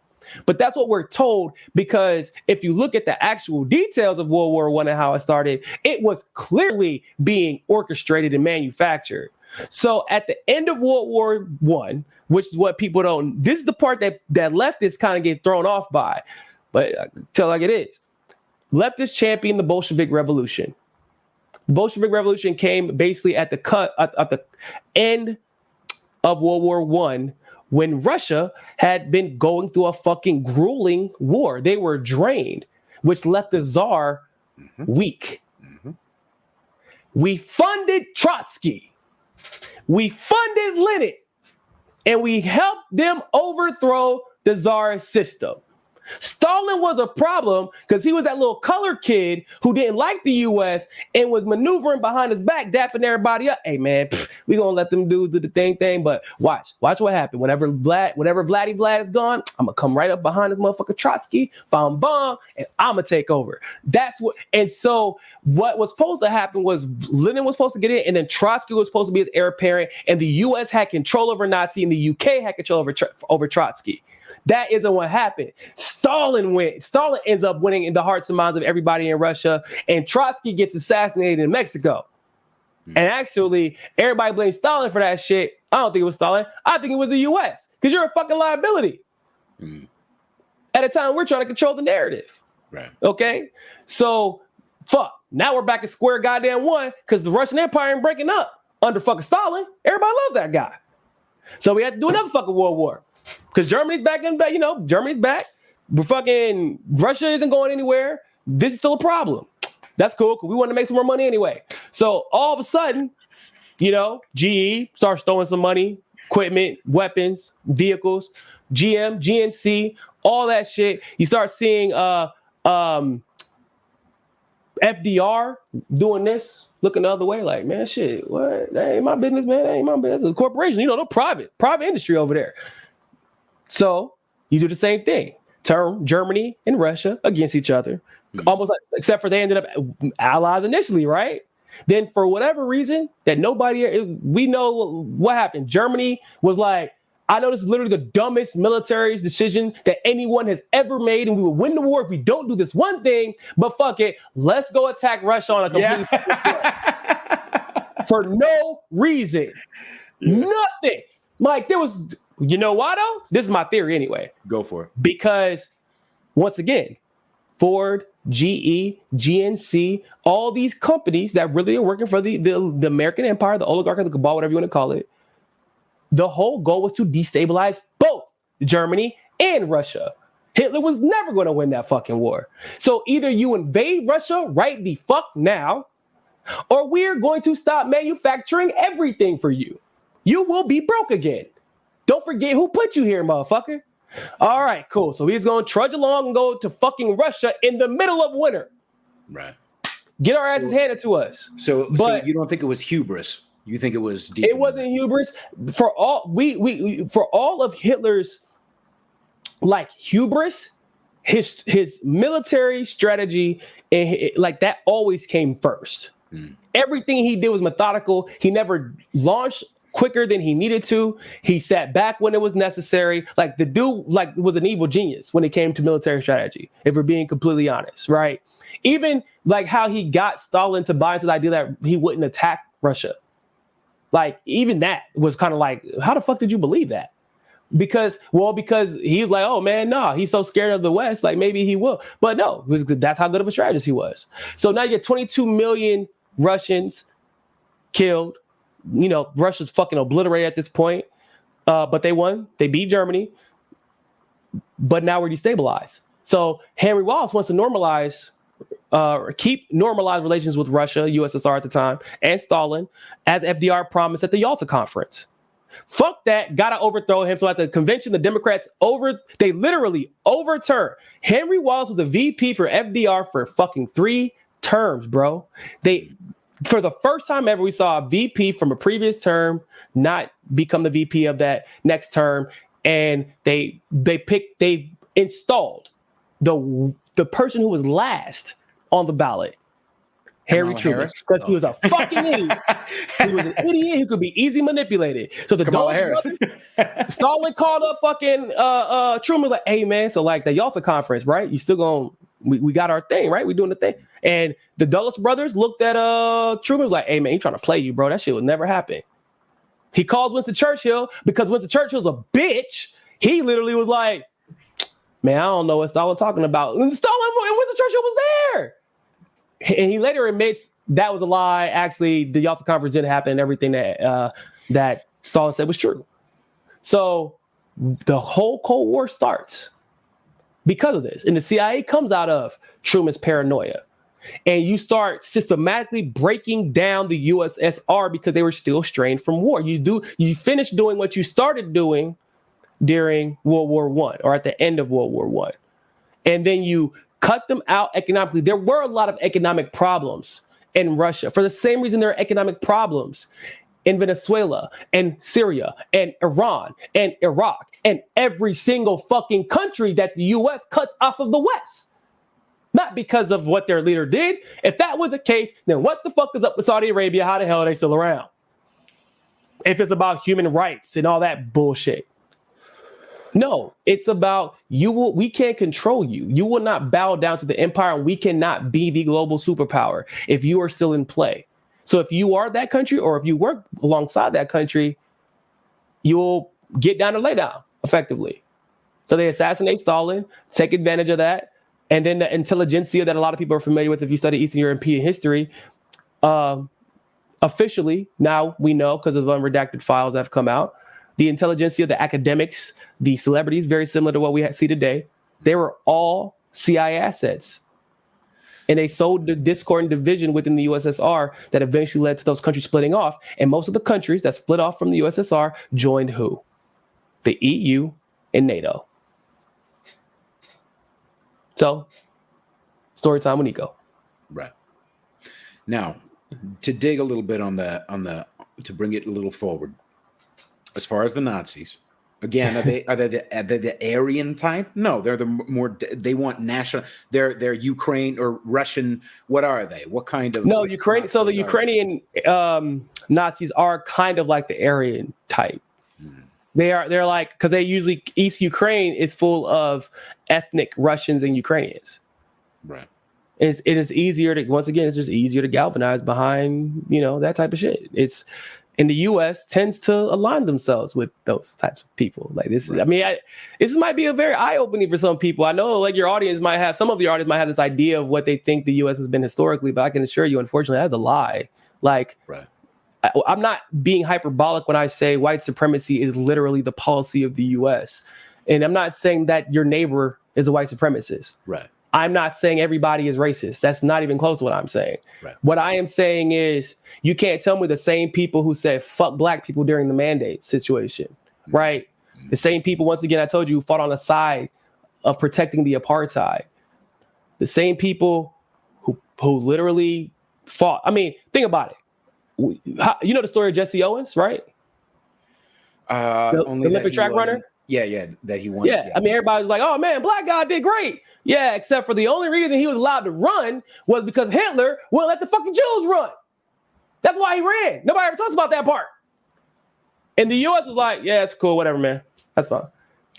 But that's what we're told, because if you look at the actual details of World War I and how it started, it was clearly being orchestrated and manufactured. So at the end of World War I, which is what people don't, this is the part that leftists kind of get thrown off by, but I tell like it is. Leftists championed the Bolshevik Revolution. The Bolshevik Revolution came basically at the end of World War I, when Russia had been going through a fucking grueling war. They were drained, which left the Tsar weak. We funded Trotsky. We funded Lenin, and we helped them overthrow the Tsarist system. Stalin was a problem because he was that little colored kid who didn't like the U.S. and was maneuvering behind his back, dapping everybody up. Hey, man, we gonna let them do the thing. But watch what happened. Whenever Vlad is gone, I'm gonna come right up behind this motherfucker Trotsky, bomb, and I'm gonna take over. That's what. And so what was supposed to happen was Lenin was supposed to get in, and then Trotsky was supposed to be his heir apparent, and the U.S. had control over Nazi, and the U.K. had control over Trotsky. That isn't what happened. Stalin ends up winning in the hearts and minds of everybody in Russia, and Trotsky gets assassinated in Mexico. And actually, everybody blames Stalin for that shit. I don't think it was Stalin. I think it was the U.S. because you're a fucking liability. At a time we're trying to control the narrative. Right. Okay? So, fuck. Now we're back at square goddamn one because the Russian Empire ain't breaking up under fucking Stalin. Everybody loves that guy. So we have to do another fucking world war. Because Germany's back in, Germany's back. We're fucking, Russia isn't going anywhere. This is still a problem. That's cool, because we want to make some more money anyway. So all of a sudden, GE starts throwing some money, equipment, weapons, vehicles, GM, GNC, all that shit. You start seeing FDR doing this, looking the other way, like, man, shit, what? That ain't my business, man. That ain't my business. It's a corporation, they're private industry over there. So you do the same thing. Turn Germany and Russia against each other, almost like, except for they ended up allies initially, right? Then for whatever reason that we know what happened. Germany was like, I know this is literally the dumbest military decision that anyone has ever made, and we will win the war if we don't do this one thing, but fuck it, let's go attack Russia on a completely separate front. For no reason. Nothing. Like, there was... You know why, though? This is my theory anyway. Go for it. Because, once again, Ford, GE, GNC, all these companies that really are working for the American empire, the oligarchy, the cabal, whatever you want to call it, the whole goal was to destabilize both Germany and Russia. Hitler was never going to win that fucking war. So either you invade Russia right the fuck now, or we're going to stop manufacturing everything for you. You will be broke again. Don't forget who put you here, motherfucker. All right, cool. So he's going to trudge along and go to fucking Russia in the middle of winter. Right. Get our asses handed to us. So you don't think it was hubris? You think it was deep? It wasn't hubris. For all of Hitler's hubris, his military strategy and that always came first. Everything he did was methodical. He never launched quicker than he needed to. He sat back when it was necessary. Like, the dude was an evil genius when it came to military strategy, if we're being completely honest, right? Even how he got Stalin to buy into the idea that he wouldn't attack Russia. Even that was kind of like, how the fuck did you believe that? Because he was like, oh man, nah, he's so scared of the West, maybe he will. But no, that's how good of a strategist he was. So now you get 22 million Russians killed. Russia's fucking obliterated at this point, but they won. They beat Germany, but now we're destabilized. So Henry Wallace wants to keep normalized relations with Russia, USSR at the time, and Stalin, as FDR promised at the Yalta Conference. Fuck that, gotta overthrow him. So at the convention, the Democrats they literally overturned. Henry Wallace was the VP for FDR for fucking 3 terms, bro. For the first time ever, we saw a VP from a previous term not become the VP of that next term, and they installed the person who was last on the ballot, Harry Truman, because he was a fucking idiot. He was an idiot who could be easy manipulated. So Stalin called up fucking Truman, was like, hey man, so the Yalta Conference, right? You still gonna we got our thing, right? We doing the thing. And the Dulles brothers looked at Truman, was like, hey man, he trying to play you, bro. That shit would never happen. He calls Winston Churchill because Winston Churchill's a bitch. He literally was like, man, I don't know what Stalin talking about. And Winston Churchill was there. And he later admits that was a lie. Actually, the Yalta Conference didn't happen, and everything that Stalin said was true. So the whole Cold War starts because of this. And the CIA comes out of Truman's paranoia. and you start systematically breaking down the USSR because they were still strained from war. You finish doing what you started doing during World War I or at the end of World War I. And then you cut them out economically. There were a lot of economic problems in Russia for the same reason there are economic problems in Venezuela and Syria and Iran and Iraq and every single fucking country that the US cuts off of the West. Not because of what their leader did. If that was the case, then what the fuck is up with Saudi Arabia? How the hell are they still around? If it's about human rights and all that bullshit. No, it's about we can't control you. You will not bow down to the empire, and we cannot be the global superpower if you are still in play. So if you are that country, or if you work alongside that country, you'll get down or lay down effectively. So they assassinate Stalin, take advantage of that. And then the intelligentsia that a lot of people are familiar with if you study Eastern European history, officially, now we know because of the unredacted files that have come out, the intelligentsia, the academics, the celebrities, very similar to what we see today, they were all CIA assets. And they sowed the discord and division within the USSR that eventually led to those countries splitting off. And most of the countries that split off from the USSR joined who? The EU and NATO. So, story time with Niko. Right. Now, to dig a little bit on the to bring it a little forward, as far as the Nazis, again, are they the Aryan type? No, they're the more. They want national. They're Ukraine or Russian. What are they? What kind of? No, Ukraine. So the Ukrainian Nazis are kind of like the Aryan type. They're like, because they usually, East Ukraine is full of ethnic Russians and Ukrainians. Right. It is easier to, once again, it's just easier to galvanize behind, that type of shit. It's, and the U.S. tends to align themselves with those types of people. Like this, right. This might be a very eye-opening for some people. I know like some of your audience might have this idea of what they think the U.S. has been historically, but I can assure you, unfortunately, that's a lie. Like, right. I'm not being hyperbolic when I say white supremacy is literally the policy of the U.S. And I'm not saying that your neighbor is a white supremacist. Right. I'm not saying everybody is racist. That's not even close to what I'm saying. Right. What I am saying is you can't tell me the same people who said fuck black people during the mandate situation, right? Mm-hmm. The same people, once again, I told you, who fought on the side of protecting the apartheid. The same people who literally fought. I mean, think about it. You know the story of Jesse Owens, right? The Olympic track runner? Yeah, that he won. Yeah, I mean, everybody's like, oh man, black guy did great. Yeah, except for the only reason he was allowed to run was because Hitler wouldn't let the fucking Jews run. That's why he ran. Nobody ever talks about that part. And the U.S. was like, yeah, it's cool, whatever, man. That's fine.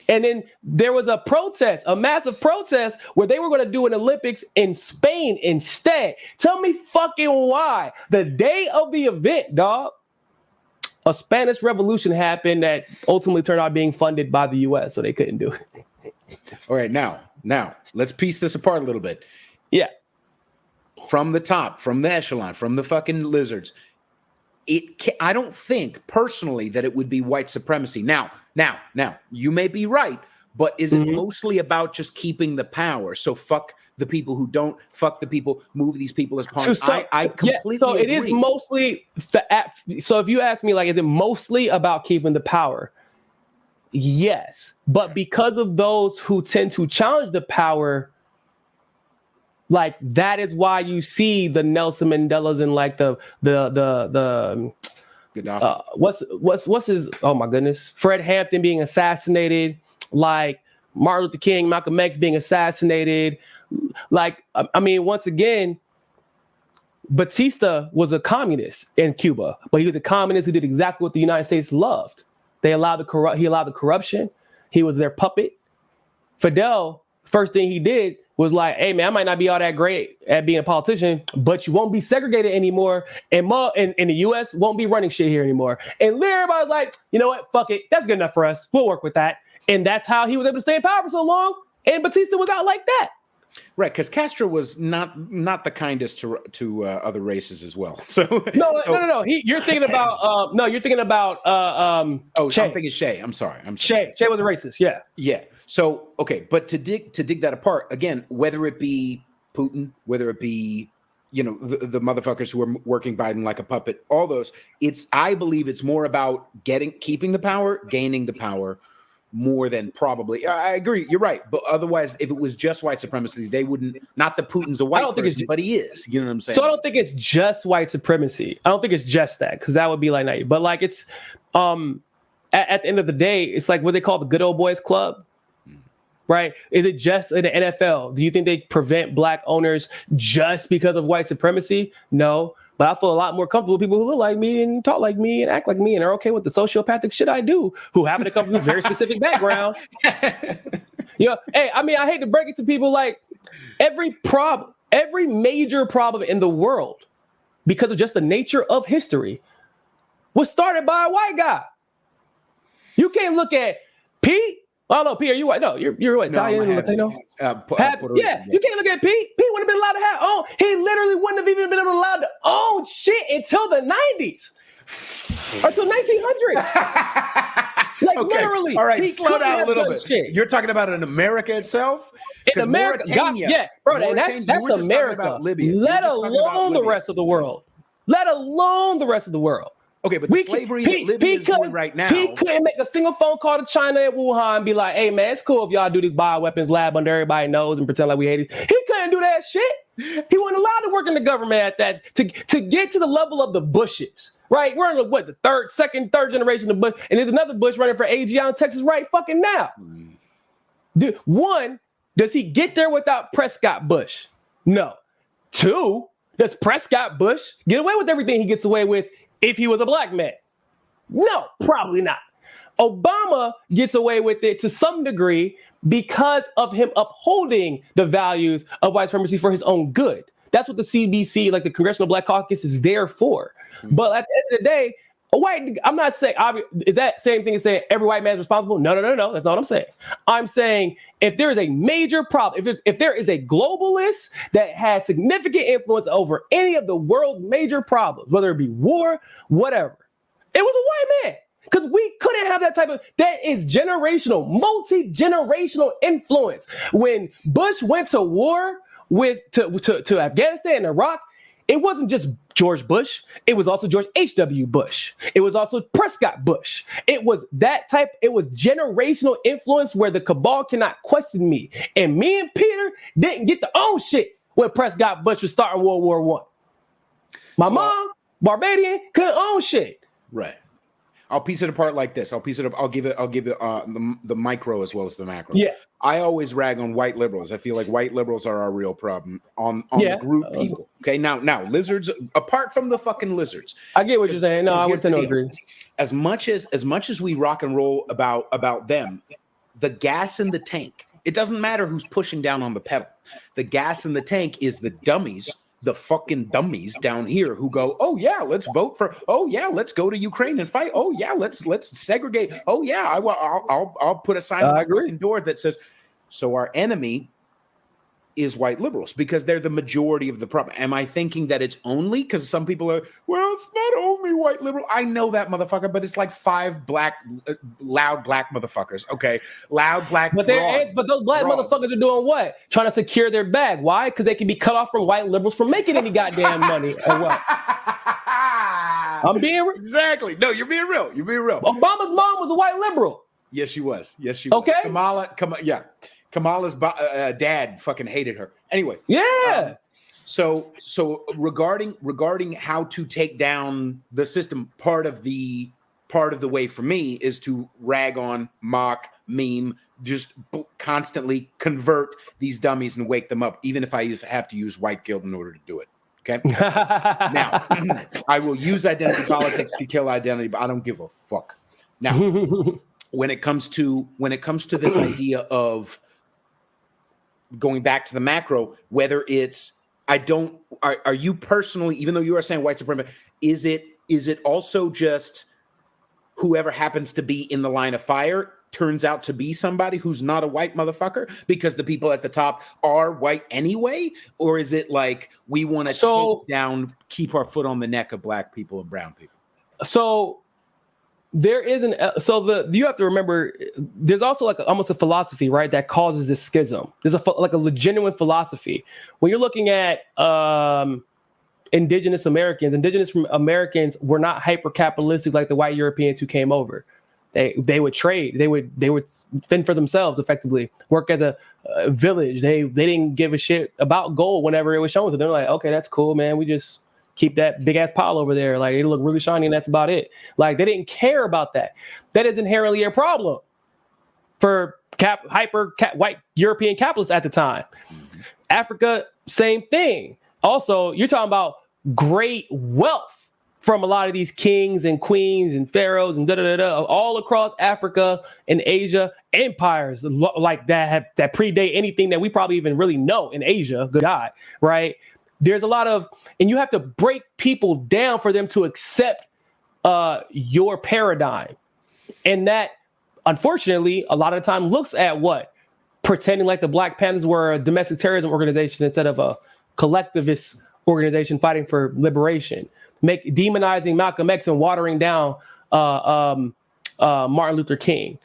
And then there was a protest, a massive protest, where they were going to do an Olympics in Spain instead. Tell me fucking why. The day of the event, dog, a Spanish Revolution happened that ultimately turned out being funded by the U.S., so they couldn't do it. All right, now, let's piece this apart a little bit. Yeah. From the top, from the echelon, from the fucking lizards, I don't think personally that it would be white supremacy. Now, you may be right, but is it mostly about just keeping the power? So fuck the people who don't, fuck the people, move these people as pawns. I completely so it agree. Is mostly, so if you ask me, like, is it mostly about keeping the power? Yes, but because of those who tend to challenge the power, like that is why you see the Nelson Mandelas and like the what's his, oh my goodness, Fred Hampton being assassinated, like Martin Luther King, Malcolm X being assassinated. Like, I mean, once again, Batista was a communist in Cuba, but he was a communist who did exactly what the United States loved. He allowed the corruption. He was their puppet. Fidel, first thing he did was like, hey man, I might not be all that great at being a politician, but you won't be segregated anymore. And the US won't be running shit here anymore. And everybody's like, you know what? Fuck it. That's good enough for us. We'll work with that. And that's how he was able to stay in power for so long. And Batista was out like that. Right, because Castro was not the kindest to other races as well. So no. You're thinking about Che. I'm thinking Che. I'm sorry. Che was a racist. Yeah. Yeah. So okay, but to dig that apart again, whether it be Putin, whether it be, you know, the motherfuckers who are working Biden like a puppet, all those, I believe it's more about keeping the power, gaining the power, more than probably. I agree, you're right. But otherwise, if it was just white supremacy, they wouldn't. Not that Putin's a white person, but he is. You know what I'm saying? So I don't think it's just white supremacy. I don't think it's just that, because that would be like naive. But like it's at the end of the day, it's like what they call the good old boys club. Right? Is it just in the NFL? Do you think they prevent black owners just because of white supremacy? No. But I feel a lot more comfortable with people who look like me and talk like me and act like me and are okay with the sociopathic shit I do, who happen to come from this very specific background. You know, hey, I mean, I hate to break it to people, like every major problem in the world, because of just the nature of history, was started by a white guy. You can't look at Pete. Oh no, Pete, are you white? No, you're what, Italian, Latino? You can't look at Pete. Pete wouldn't have been allowed to have he literally wouldn't have even been allowed to own shit until the 90s. Or till 1900. Like okay. Literally. All right, slow down a little bit. Shit. You're talking about in America itself? In America, bro, and that's America. Let alone the rest of the world. Let alone the rest of the world. Okay, but the slavery that Libya is doing right now. He couldn't make a single phone call to China and Wuhan and be like, hey, man, it's cool if y'all do this bioweapons lab under everybody's nose and pretend like we hate it. He couldn't do that shit. He wasn't allowed to work in the government at that to get to the level of the Bushes, right? We're in the third generation of Bush, and there's another Bush running for AG out in Texas right fucking now. One, does he get there without Prescott Bush? No. Two, does Prescott Bush get away with everything he gets away with if he was a black man? No, probably not. Obama gets away with it to some degree because of him upholding the values of white supremacy for his own good. That's what the CBC, like the Congressional Black Caucus, is there for. Mm-hmm. But at the end of the day, I'm not saying, is that same thing as saying every white man is responsible? No. That's not what I'm saying. I'm saying if there is a major problem, if there is a globalist that has significant influence over any of the world's major problems, whether it be war, whatever, it was a white man. Because we couldn't have that is generational, multi-generational influence. When Bush went to war to Afghanistan and Iraq, it wasn't just George Bush. It was also George H.W. Bush. It was also Prescott Bush. It was generational influence where the cabal cannot question me. And me and Peter didn't get to own shit when Prescott Bush was starting World War I. My mom, Barbadian, couldn't own shit. Right. I'll piece it apart like this. I'll give it the micro as well as the macro. Yeah. I always rag on white liberals. I feel like white liberals are our real problem on the group people. Okay. Now lizards, apart from the fucking lizards. I get what you're saying. No, I would say no agree. As much as we rock and roll about them, the gas in the tank, it doesn't matter who's pushing down on the pedal. The gas in the tank is the dummies. The fucking dummies down here who go, oh yeah, let's vote for, oh yeah, let's go to Ukraine and fight. Oh yeah, let's segregate. Oh yeah, I'll put a sign on the fucking door that says, so our enemy is white liberals because they're the majority of the problem. Am I thinking that it's only because some people are, well, it's not only white liberal. I know that, motherfucker, but it's like 5 loud black motherfuckers. Okay, loud black. But those black motherfuckers are doing what? Trying to secure their bag. Why? Because they can be cut off from white liberals from making any goddamn money or what? I'm being real. Exactly. No, you're being real. Obama's mom was a white liberal. Yes, she was. Okay. Kamala's dad fucking hated her. Anyway. Yeah. So regarding how to take down the system, part of the way for me is to rag on, mock, meme, just constantly convert these dummies and wake them up, even if I have to use white guilt in order to do it. Okay. Now, I will use identity politics to kill identity, but I don't give a fuck. Now, when it comes to this idea of going back to the macro, whether it's are you personally, even though you are saying white supremacy, is it also just whoever happens to be in the line of fire turns out to be somebody who's not a white motherfucker because the people at the top are white anyway? Or is it like we want to keep our foot on the neck of black people and brown people? So there is you have to remember there's also like almost a philosophy, right, that causes this schism. There's like a genuine philosophy when you're looking at indigenous Americans were not hyper capitalistic like the white Europeans who came over. They would trade, they would fend for themselves, effectively work as a village. They didn't give a shit about gold whenever it was shown to them. They're like, okay, that's cool, man, we just keep that big ass pile over there. Like, it'll look really shiny and that's about it. Like, they didn't care about that. That is inherently a problem for white European capitalists at the time. Africa, same thing. Also, you're talking about great wealth from a lot of these kings and queens and pharaohs and all across Africa and Asia, empires like that predate anything that we probably even really know in Asia. Good God, right? There's a lot of, and you have to break people down for them to accept your paradigm. And that, unfortunately, a lot of the time looks at what? Pretending like the Black Panthers were a domestic terrorism organization instead of a collectivist organization fighting for liberation. Demonizing Malcolm X and watering down Martin Luther King.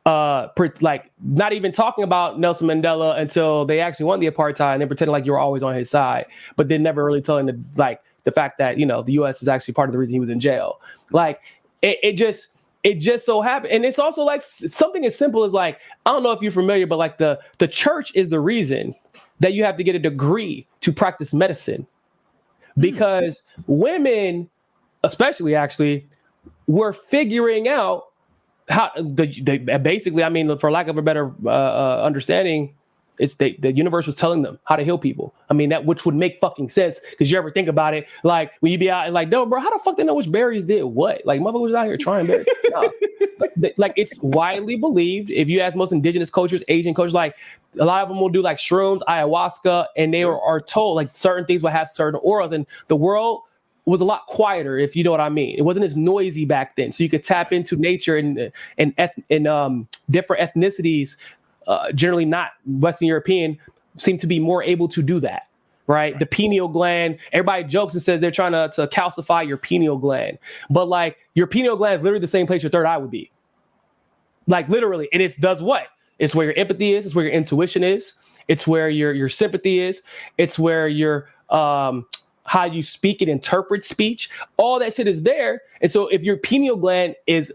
Like, not even talking about Nelson Mandela until they actually won the apartheid, and then pretending like you were always on his side, but then never really telling the fact that, you know, the U.S. is actually part of the reason he was in jail. Like, it just so happened. And it's also like something as simple as, like, I don't know if you're familiar, but like the church is the reason that you have to get a degree to practice medicine, because women, especially, actually, were figuring out how basically, I mean, for lack of a better understanding, it's the universe was telling them how to heal people. I mean, that, which would make fucking sense, because you ever think about it, like when you be out and like, no, bro, how the fuck they know which berries did what? Like, motherfuckers was out here trying berries. No. Like, it's widely believed, if you ask most indigenous cultures, Asian cultures, like a lot of them will do like shrooms, ayahuasca, and they are told like certain things will have certain auras, and the world was a lot quieter, if you know what I mean. It wasn't as noisy back then, so you could tap into nature and different ethnicities. Generally not Western European, seem to be more able to do that, right? The pineal gland, everybody jokes and says they're trying to calcify your pineal gland, but like, your pineal gland is literally the same place your third eye would be, like literally. And it does what? It's where your empathy is. It's where your intuition is. It's where your sympathy is. It's where your how you speak and interpret speech. All that shit is there. And so if your pineal gland is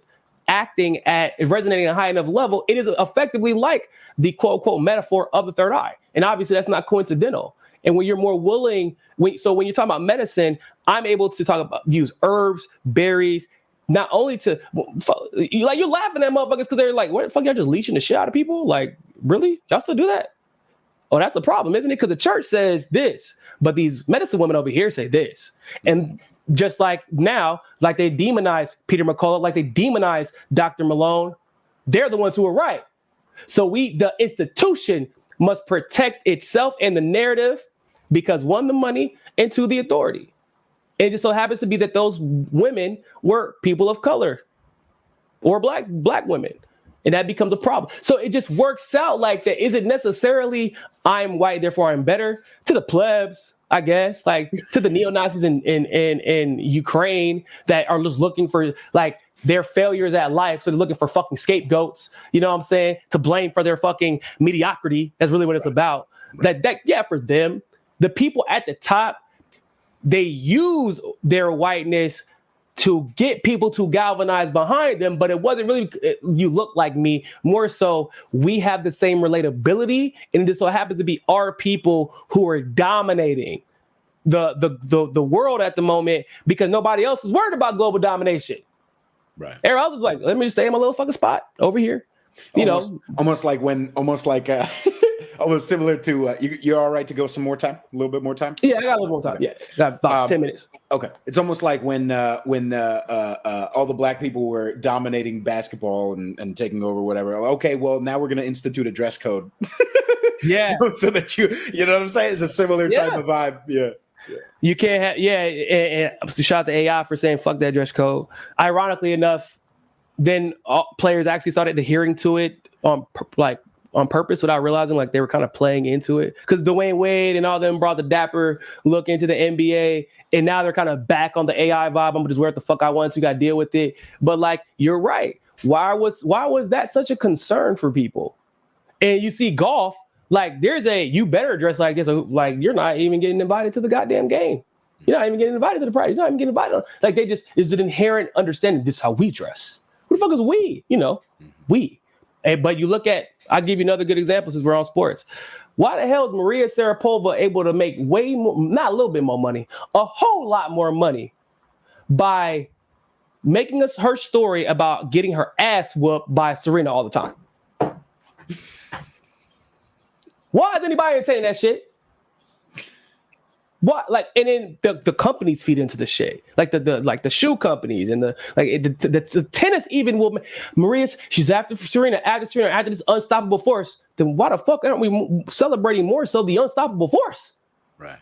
resonating at a high enough level, it is effectively like the quote unquote metaphor of the third eye. And obviously that's not coincidental. And when you're more willing, when you're talking about medicine, I'm able to use herbs, berries, not only to, like, you're laughing at motherfuckers because they're like, what the fuck, y'all just leeching the shit out of people? Like, really? Y'all still do that? Oh, that's a problem, isn't it? Because the church says this, but these medicine women over here say this. And just like now, like they demonize Peter McCullough, like they demonize Dr. Malone, they're the ones who are right. So the institution must protect itself and the narrative, because one, the money, and two, the authority. It just so happens to be that those women were people of color or black women. And that becomes a problem. So it just works out like that. Is it necessarily I'm white, therefore I'm better? To the plebs, I guess, like to the neo-Nazis in Ukraine that are just looking for like their failures at life. So they're looking for fucking scapegoats, you know what I'm saying? To blame for their fucking mediocrity. That's really what it's about. Right. That for them, the people at the top, they use their whiteness to get people to galvanize behind them, but it wasn't really, you look like me, more so we have the same relatability, and it just so happens to be our people who are dominating the world at the moment, because nobody else is worried about global domination. Right. Everyone else is like, let me just stay in my little fucking spot over here. Almost similar to you're all right to go some more time, a little bit more time. Yeah, I got a little more time. Yeah, got about 10 minutes. Okay, it's almost like when all the black people were dominating basketball and taking over whatever. Okay, well now we're going to institute a dress code. Yeah, so that you know what I'm saying? It's a similar type of vibe. Yeah. You can't have and shout out to AI for saying fuck that dress code. Ironically enough, then players actually started adhering to it on on purpose without realizing like they were kind of playing into it. Because Dwayne Wade and all them brought the dapper look into the NBA, and now they're kind of back on the AI vibe. I'm gonna just wear what the fuck I want, so you gotta deal with it. But like, you're right. Why was that such a concern for people? And you see golf, like you better dress like this, like you're not even getting invited to the goddamn game. You're not even getting invited to the party. You're not even getting invited. Like it's an inherent understanding. This is how we dress. Who the fuck is we? We. Hey, but you look at, I'll give you another good example since we're on sports. Why the hell is Maria Sharapova able to make way more, not a little bit more money, a whole lot more money by making her story about getting her ass whooped by Serena all the time? Why is anybody entertaining that shit? What, like, and then the companies feed into the shit, like the shoe companies and the tennis even will. She's after Serena, after this unstoppable force. Then why the fuck aren't we celebrating more so the unstoppable force? Right.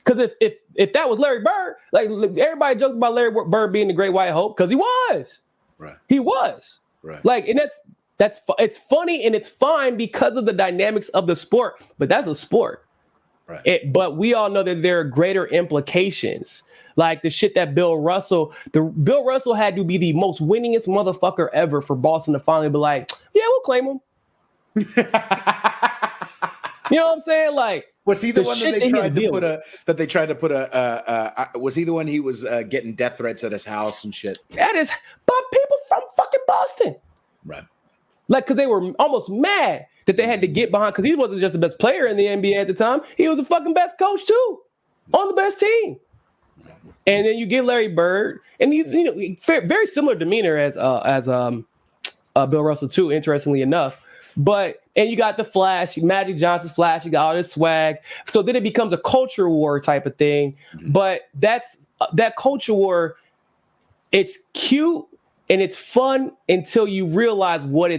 Because if that was Larry Bird, like everybody jokes about Larry Bird being the Great White Hope because he was. Right. He was. Right. Like, and that's it's funny and it's fine because of the dynamics of the sport, but that's a sport. Right. But we all know that there are greater implications, like the shit that Bill Russell had to be the most winningest motherfucker ever for Boston to finally be like, yeah, we'll claim him. You know what I'm saying? Like, was he the one that they tried to put a? Was he the one he was getting death threats at his house and shit? That is, but people from fucking Boston, right? Like, because they were almost mad that they had to get behind, because he wasn't just the best player in the NBA at the time. He was the fucking best coach too, on the best team. And then you get Larry Bird, and he's very similar demeanor as Bill Russell too. Interestingly enough, and you got the Flash, Magic Johnson Flash. You got all this swag. So then it becomes a culture war type of thing. But that culture war. It's cute. And it's fun until you realize what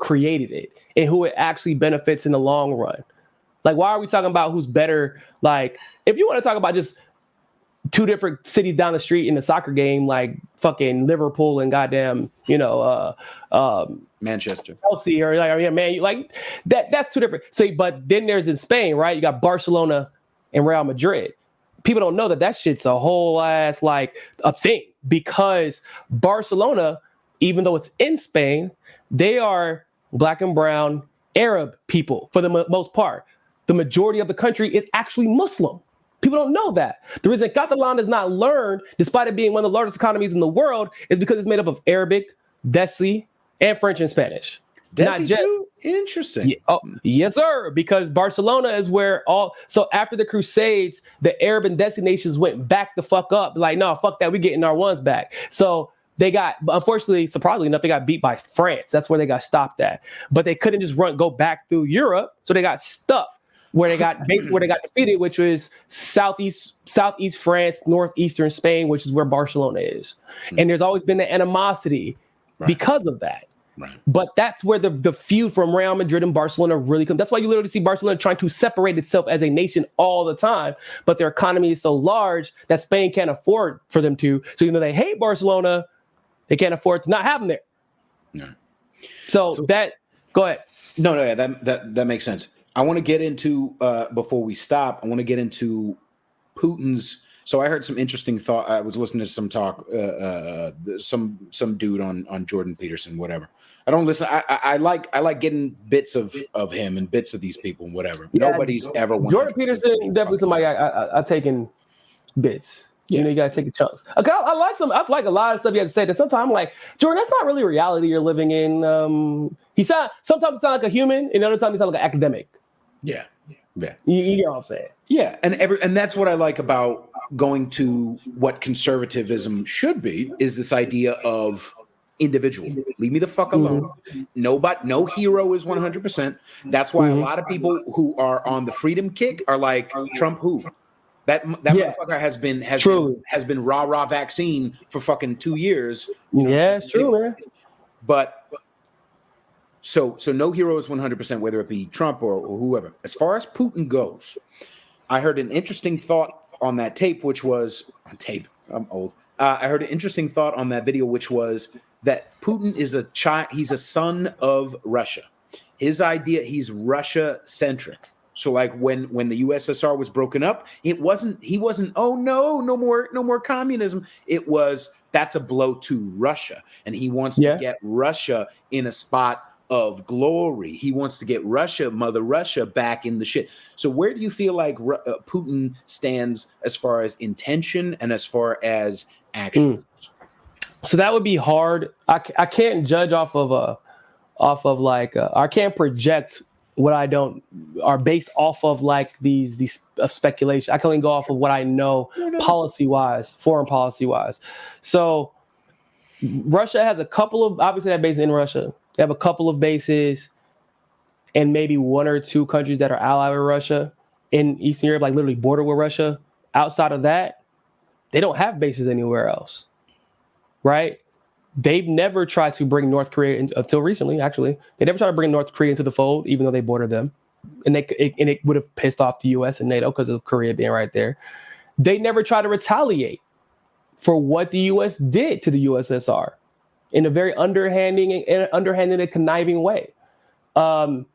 created it and who it actually benefits in the long run. Like, why are we talking about who's better? Like, if you want to talk about just two different cities down the street in a soccer game, like fucking Liverpool and goddamn, Manchester, Chelsea, or that's two different. So, but then there's in Spain, right? You got Barcelona and Real Madrid. People don't know that shit's a whole ass like a thing, because Barcelona, even though it's in Spain, they are black and brown Arab people for the most part. The majority of the country is actually Muslim. People don't know that. The reason Catalan is not learned, despite it being one of the largest economies in the world, is because it's made up of Arabic, Desi, and French and Spanish. Not just interesting. Yeah, yes, sir. Because Barcelona is where so after the Crusades, the Arab and Desi nations went back the fuck up. Like, no, fuck that. We getting our ones back. So they got, unfortunately, surprisingly enough, they got beat by France. That's where they got stopped at. But they couldn't just go back through Europe. So they got stuck where they got defeated, which was southeast France, northeastern Spain, which is where Barcelona is. And there's always been the animosity because of that. Right. But that's where the feud from Real Madrid and Barcelona really comes. That's why you literally see Barcelona trying to separate itself as a nation all the time. But their economy is so large that Spain can't afford for them to. So even though they hate Barcelona, they can't afford to not have them there. No. So that, go ahead. No, yeah, that makes sense. I want to get into, before we stop, I want to get into Putin's. So I heard some interesting thought. I was listening to some talk, some dude on Jordan Peterson, whatever. I don't listen. I like getting bits of him and bits of these people and whatever. Yeah, nobody's ever. Jordan Peterson definitely somebody I taken bits. Yeah. You gotta take the chunks. Okay, I like a lot of stuff you have to say. That sometimes I'm like, Jordan, that's not really reality you're living in. Sometimes it sounds like a human, and other times it sounds like an academic. Yeah. Yeah. You know what I'm saying? Yeah, and that's what I like about going to what conservatism should be, is this idea of individual. Leave me the fuck alone. No hero is 100%. That's why a lot of people who are on the freedom kick are like, Trump who? That motherfucker has been rah vaccine for fucking 2 years. Yeah, it's true, man. But so no hero is 100%, whether it be Trump or whoever. As far as Putin goes, I heard an interesting thought on that tape, which was on tape. I'm old. I heard an interesting thought on that video, which was that Putin is a child. He's a son of Russia. His idea, he's Russia centric. So like when the USSR was broken up, he wasn't, oh no more communism. It was, that's a blow to Russia. And he wants to get Russia in a spot of glory. He wants to get Mother Russia back in the shit. So where do you feel like Putin stands as far as intention and as far as action? So that would be hard. I can't judge off of I can't project what I don't are based off of like these speculation. I can only go off of what I know policy wise, foreign policy wise. So Russia has a couple of, obviously that base in Russia. They have a couple of bases and maybe one or two countries that are allied with Russia in Eastern Europe, like literally border with Russia. Outside of that, they don't have bases anywhere else, right? They've never tried to bring North Korea until recently, actually. They never tried to bring North Korea into the fold, even though they border them. And it would have pissed off the US and NATO because of Korea being right there. They never tried to retaliate for what the US did to the USSR in a very underhanded and conniving way. Putin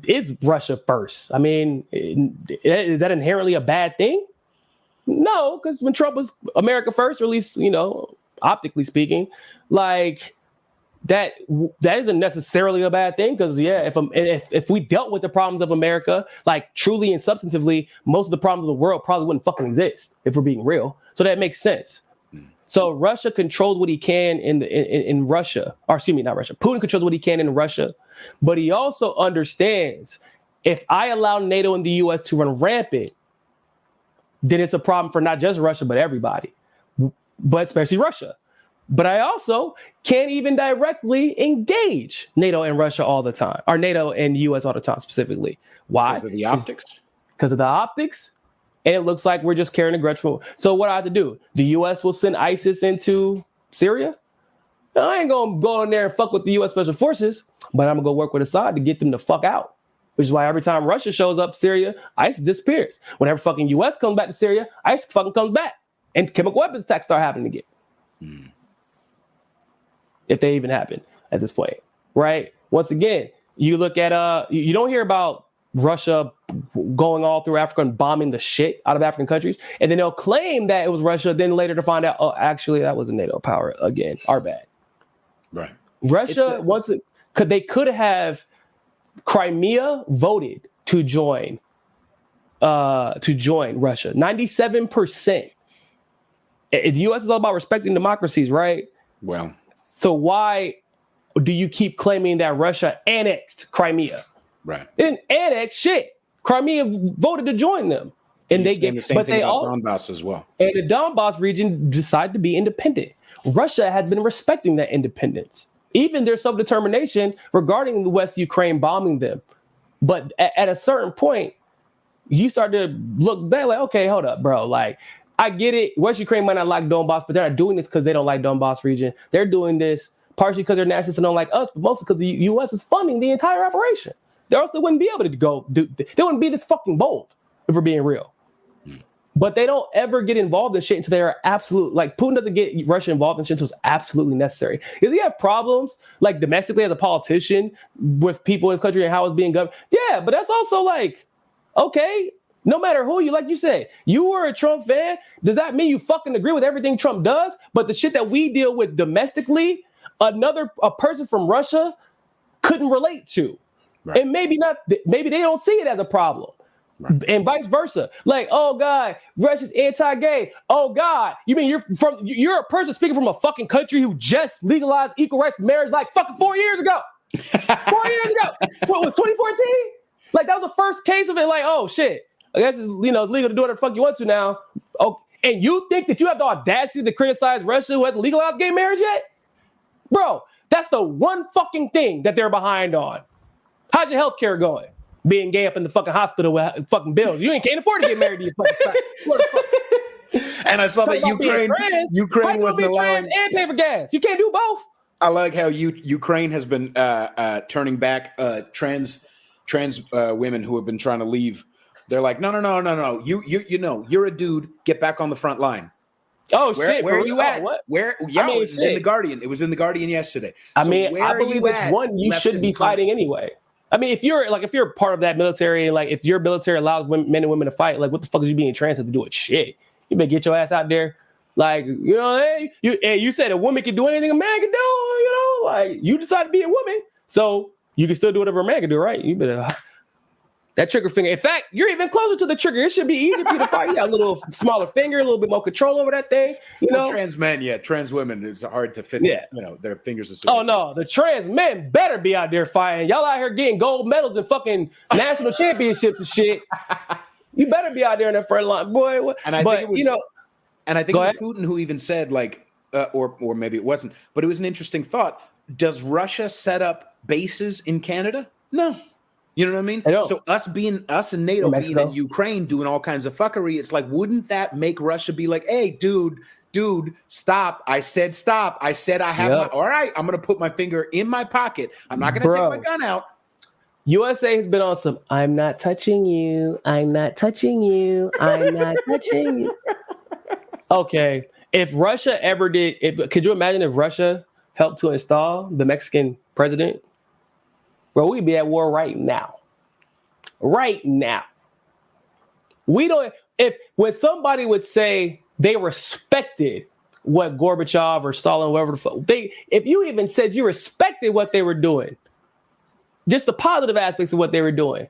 is Russia first. I mean, is that inherently a bad thing? No, because when Trump was America first, or at least, optically speaking, like that isn't necessarily a bad thing. Because if we dealt with the problems of America, like truly and substantively, most of the problems of the world probably wouldn't fucking exist if we're being real. So that makes sense. So Russia controls what he can in Russia, or excuse me, not Russia. Putin controls what he can in Russia, but he also understands if I allow NATO and the US to run rampant, then it's a problem for not just Russia, but everybody, but especially Russia. But I also can't even directly engage NATO and Russia all the time, or NATO and US all the time specifically. Why? Because of the optics? Because of the optics. And it looks like we're just carrying a grudge for. So what I have to do? The U.S. will send ISIS into Syria. Now, I ain't gonna go in there and fuck with the U.S. Special Forces, but I'm gonna go work with Assad to get them the fuck out. Which is why every time Russia shows up Syria, ISIS disappears. Whenever fucking U.S. comes back to Syria, ISIS fucking comes back, and chemical weapons attacks start happening again. If they even happen at this point, right? Once again, you look at you don't hear about Russia going all through Africa and bombing the shit out of African countries. And then they'll claim that it was Russia, then later to find out, oh, actually, that was a NATO power again. Our bad. Right. Russia, they could have Crimea voted to join Russia. 97%. The U.S. is all about respecting democracies, right? Well. So why do you keep claiming that Russia annexed Crimea? Right. Didn't annex shit. Crimea voted to join them, and they get the same thing about Donbass as well. And the Donbass region decided to be independent. Russia has been respecting that independence, even their self-determination regarding the West Ukraine bombing them. But at a certain point, you start to look back like, okay, hold up, bro. Like, I get it. West Ukraine might not like Donbass, but they're not doing this because they don't like Donbass region. They're doing this partially because they're nationalists and don't like us, but mostly because the U.S. is funding the entire operation. They also wouldn't be able to they wouldn't be this fucking bold if we're being real. But they don't ever get involved in shit until they are absolute, like Putin doesn't get Russia involved in shit until it's absolutely necessary. Because he have problems, like domestically as a politician with people in his country and how it's being governed. Yeah, but that's also like, okay, no matter who you, like you said, you were a Trump fan. Does that mean you fucking agree with everything Trump does? But the shit that we deal with domestically, a person from Russia couldn't relate to. Right. And maybe they don't see it as a problem. Right. And vice versa. Like, oh God, Russia's anti-gay. Oh God, you mean you're a person speaking from a fucking country who just legalized equal rights marriage like fucking 4 years ago. 4 years ago. What was 2014? Like that was the first case of it. Like, oh shit, I guess it's legal to do whatever the fuck you want to now. Oh, and you think that you have the audacity to criticize Russia who hasn't legalized gay marriage yet? Bro, that's the one fucking thing that they're behind on. How's your healthcare going? Being gay up in the fucking hospital with fucking bills. You can't afford to get married to your fucking friend. And I saw that Ukraine wasn't allowing and pay for gas. You can't do both. I like how Ukraine has been turning back trans women who have been trying to leave. They're like, no. You know, you're a dude. Get back on the front line. Oh shit! Where are you at? What? Where? Yeah, I mean, it was in the Guardian. It was in the Guardian yesterday. I So mean, where I are believe you it's at, one you should be leftist fighting cunts? anyway. I mean, if you're part of that military, and like if your military allows men and women to fight, like what the fuck is you being translated to do with shit? You better get your ass out there. Like, you know, hey, you said a woman can do anything a man can do, you know, like you decide to be a woman. So you can still do whatever a man can do, right? You better that trigger finger. In fact, you're even closer to the trigger. It should be easier for you to fight. You got a little smaller finger, a little bit more control over that thing. You know, trans men, trans women, it's hard to fit. Yeah. You know, their fingers are so Oh no, the trans men better be out there fighting. Y'all out here getting gold medals and fucking national championships and shit. You better be out there in the front line, boy. And I think it was, and I think it was ahead. Putin who even said, like, or maybe it wasn't, but it was an interesting thought. Does Russia set up bases in Canada? No. You know what I mean? So us and NATO being in Ukraine doing all kinds of fuckery, it's like, wouldn't that make Russia be like, hey, dude, stop. I said stop. I said I have all right, I'm going to put my finger in my pocket. I'm not going to take my gun out. USA has been on some, I'm not touching you. I'm not touching you. I'm not touching you. Okay. If Russia ever did, could you imagine if Russia helped to install the Mexican president? Bro, we'd be at war right now. Right now. When somebody would say they respected what Gorbachev or Stalin, whatever the fuck, if you even said you respected what they were doing, just the positive aspects of what they were doing,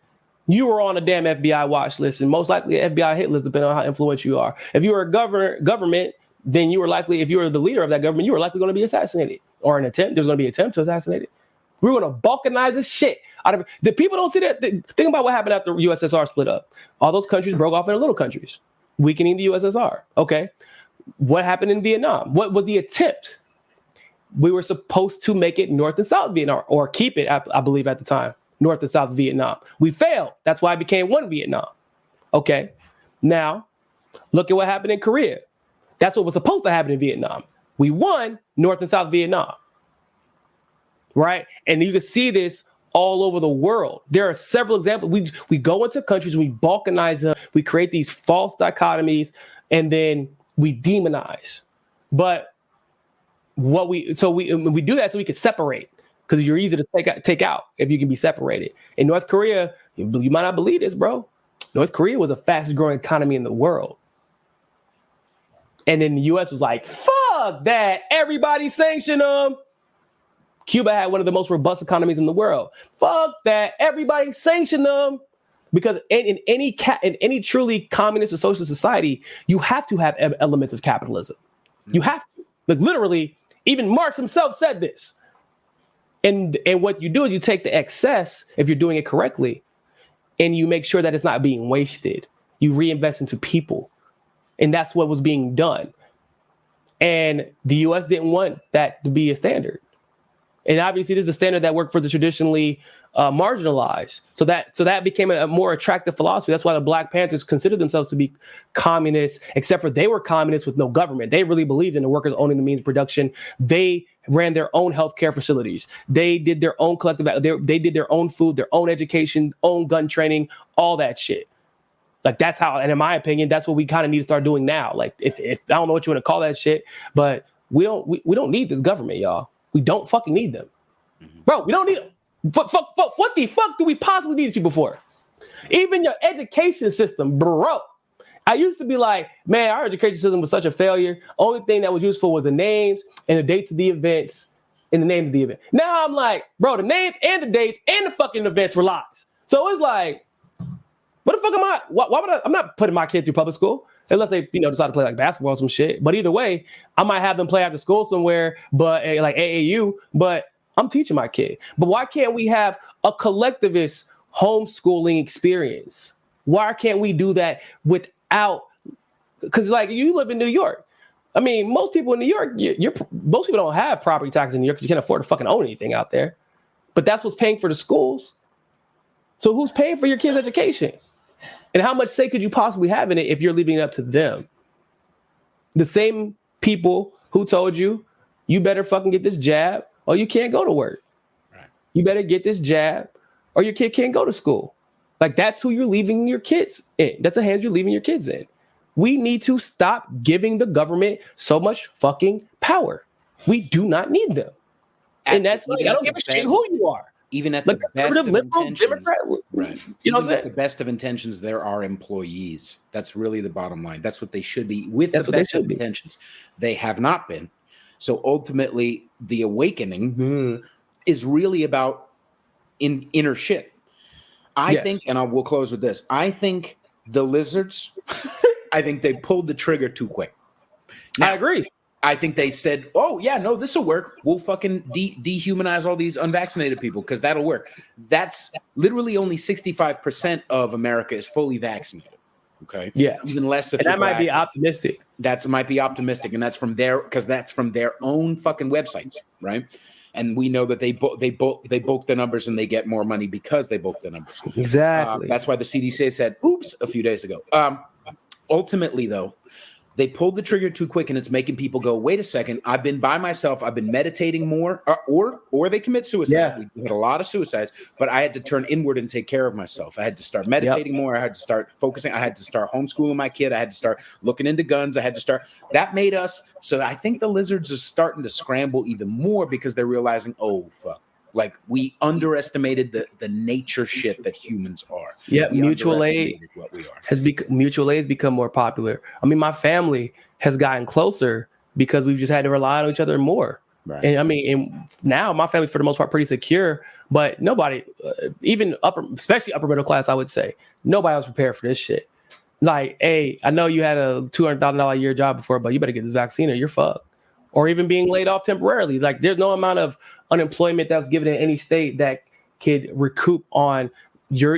you were on a damn FBI watch list, and most likely an FBI hit list, depending on how influential you are. If you were a government, then you were likely, if you were the leader of that government, you were likely going to be assassinated, or there's going to be an attempt to assassinate it. We were going to balkanize the shit out of it. The people don't see that. Think about what happened after USSR split up. All those countries broke off into little countries, weakening the USSR. Okay. What happened in Vietnam? What was the attempt? We were supposed to make it North and South Vietnam, or keep it, I believe at the time, North and South Vietnam. We failed. That's why it became one Vietnam. Okay. Now, look at what happened in Korea. That's what was supposed to happen in Vietnam. We won North and South Vietnam. Right? And you can see this all over the world. There are several examples. We go into countries, we balkanize them, we create these false dichotomies, and then we demonize. But we do that so we can separate, because you're easy to take out if you can be separated. In North Korea, you might not believe this, bro. North Korea was the fastest growing economy in the world. And then the US was like, fuck that. Everybody sanction them. Cuba had one of the most robust economies in the world. Fuck that. Everybody sanction them. Because in any truly communist or socialist society, you have to have elements of capitalism. You have to. Like literally, even Marx himself said this. And what you do is you take the excess, if you're doing it correctly, and you make sure that it's not being wasted. You reinvest into people. And that's what was being done. And the US didn't want that to be a standard. And obviously, this is a standard that worked for the traditionally marginalized. So that became a more attractive philosophy. That's why the Black Panthers considered themselves to be communists, except for they were communists with no government. They really believed in the workers owning the means of production. They ran their own healthcare facilities. They did their own collective. They did their own food, their own education, own gun training, all that shit. Like that's how, and in my opinion, that's what we kind of need to start doing now. Like if I don't know what you want to call that shit, but we don't need this government, y'all. We don't fucking need them. Bro, we don't need them. What the fuck do we possibly need these people for? Even your education system, bro. I used to be like, man, our education system was such a failure. Only thing that was useful was the names and the dates of the events and the name of the event. Now I'm like, bro, the names and the dates and the fucking events were lies. So it's like, what the fuck am I? Why would I'm not putting my kid through public school unless they, decide to play like basketball or some shit. But either way, I might have them play after school somewhere, but like AAU. But I'm teaching my kid. But why can't we have a collectivist homeschooling experience? Why can't we do that without? Because like you live in New York. I mean, most people in New York, most people don't have property taxes in New York because you can't afford to fucking own anything out there. But that's what's paying for the schools. So who's paying for your kids' education? And how much say could you possibly have in it if you're leaving it up to them? The same people who told you, you better fucking get this jab or you can't go to work. Right. You better get this jab or your kid can't go to school. Like that's who you're leaving your kids in. That's the hands you're leaving your kids in. We need to stop giving the government so much fucking power. We do not need them. And that's like, I don't give a shit who you are. Even at the best of intentions, Democrat, right? You know what I'm Even saying? at the best of intentions, there are employees. That's really the bottom line. That's what they should be. With That's the what they best of should be. intentions, they have not been. So ultimately, the awakening is really about inner shit. I think, and we'll close with this. I think the lizards, I think they pulled the trigger too quick. Now, I agree. I think they said, "Oh yeah, no, this will work. We'll fucking dehumanize all these unvaccinated people because that'll work." That's literally only 65% of America is fully vaccinated. Okay, Yeah, even less if and that might be optimistic. That might be optimistic, and that's from their own fucking websites, right? And we know that they bulk the numbers and they get more money because they bulk the numbers. Exactly. That's why the CDC said, "Oops," a few days ago. Ultimately, though, they pulled the trigger too quick, and it's making people go, "Wait a second! I've been by myself. I've been meditating more, or they commit suicide. Yeah. We had a lot of suicides, but I had to turn inward and take care of myself. I had to start meditating more. I had to start focusing. I had to start homeschooling my kid. I had to start looking into guns. I had to start. That made us. So I think the lizards are starting to scramble even more because they're realizing, oh fuck. Like we underestimated the nature shit that humans are. Yeah, we mutual aid what we are. Mutual aid has become more popular. I mean, my family has gotten closer because we've just had to rely on each other more. Right. And I mean, and now my family's for the most part pretty secure, but nobody, especially upper middle class, I would say, nobody was prepared for this shit. Like, hey, I know you had a $200,000 a year job before, but you better get this vaccine or you're fucked. Or even being laid off temporarily. Like, there's no amount of unemployment that's given in any state that could recoup on your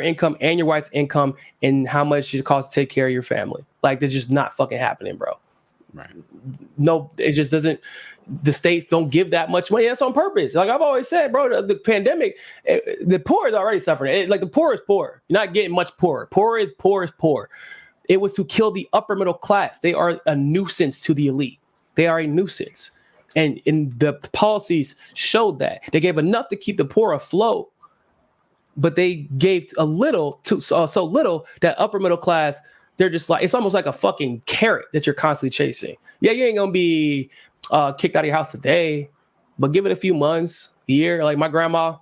income and your wife's income and how much it costs to take care of your family. Like, that's just not fucking happening, bro. Right. No, it just doesn't. The states don't give that much money. That's on purpose. Like I've always said, bro, the pandemic, the poor is already suffering. Like the poor is poor. You're not getting much poorer. Poor is poor. It was to kill the upper middle class. They are a nuisance to the elite. They are a nuisance. And the policies showed that. They gave enough to keep the poor afloat, but they gave a little to so little that upper middle class, they're just like, it's almost like a fucking carrot that you're constantly chasing. Yeah, you ain't gonna be kicked out of your house today, but give it a few months, a year. Like my grandma,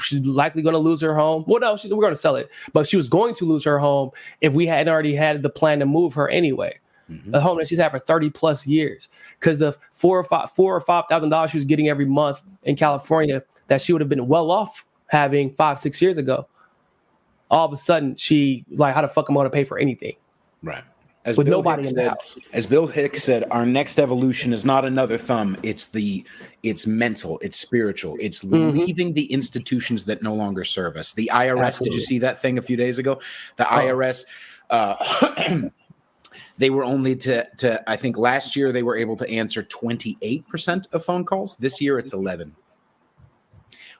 she's likely going to lose her home. Well, no, we're going to sell it, but she was going to lose her home if we hadn't already had the plan to move her anyway. Mm-hmm. A home that she's had for 30 plus years, because the $4,000 or $5,000 she was getting every month in California that she would have been well off having 5-6 years ago. All of a sudden, she like, how the fuck am I going to pay for anything? Right. With nobody in the house. As Bill Hicks said, our next evolution is not another thumb. It's mental. It's spiritual. It's leaving the institutions that no longer serve us. The IRS. Absolutely. Did you see that thing a few days ago? The IRS. They were only to I think last year they were able to answer 28% of phone calls. This year it's 11%.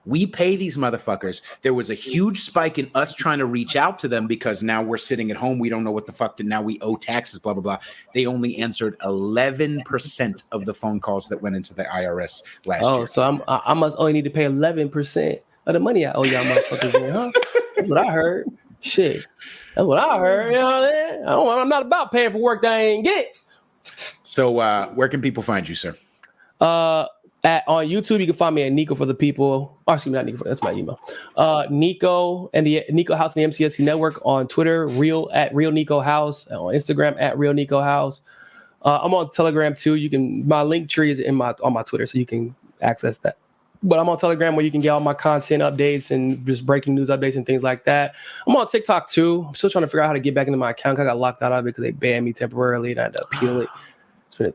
We pay these motherfuckers. There was a huge spike in us trying to reach out to them because now we're sitting at home. We don't know what the fuck. Now we owe taxes, blah, blah, blah. They only answered 11% of the phone calls that went into the IRS last year. Oh, so I must only need to pay 11% of the money I owe y'all motherfuckers, huh? That's what I heard. Shit. That's what I heard. You know what I mean? I'm not about paying for work that I ain't get. So where can people find you, sir? On YouTube, you can find me at Niko for the People. Or excuse me, not Niko. That's my email. Niko and the Niko House and the MCSC Network on Twitter. At Real Niko House. On Instagram at Real Niko House. I'm on Telegram too. My link tree is on my Twitter, so you can access that. But I'm on Telegram where you can get all my content updates and just breaking news updates and things like that. I'm on TikTok too. I'm still trying to figure out how to get back into my account. I got locked out of it because they banned me temporarily and I had to appeal it. It's been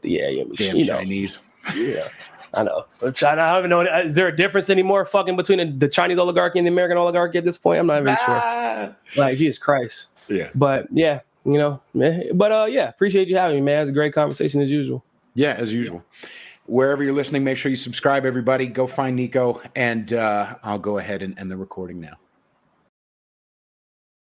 Damn Chinese. Yeah. I know. China, I don't even know. Is there a difference anymore fucking between the Chinese oligarchy and the American oligarchy at this point? I'm not even sure. Like, Jesus Christ. Yeah. But yeah, yeah, appreciate you having me, man. It's a great conversation as usual. Yeah, as usual. Wherever you're listening, make sure you subscribe, everybody. Go find Niko, and I'll go ahead and end the recording now.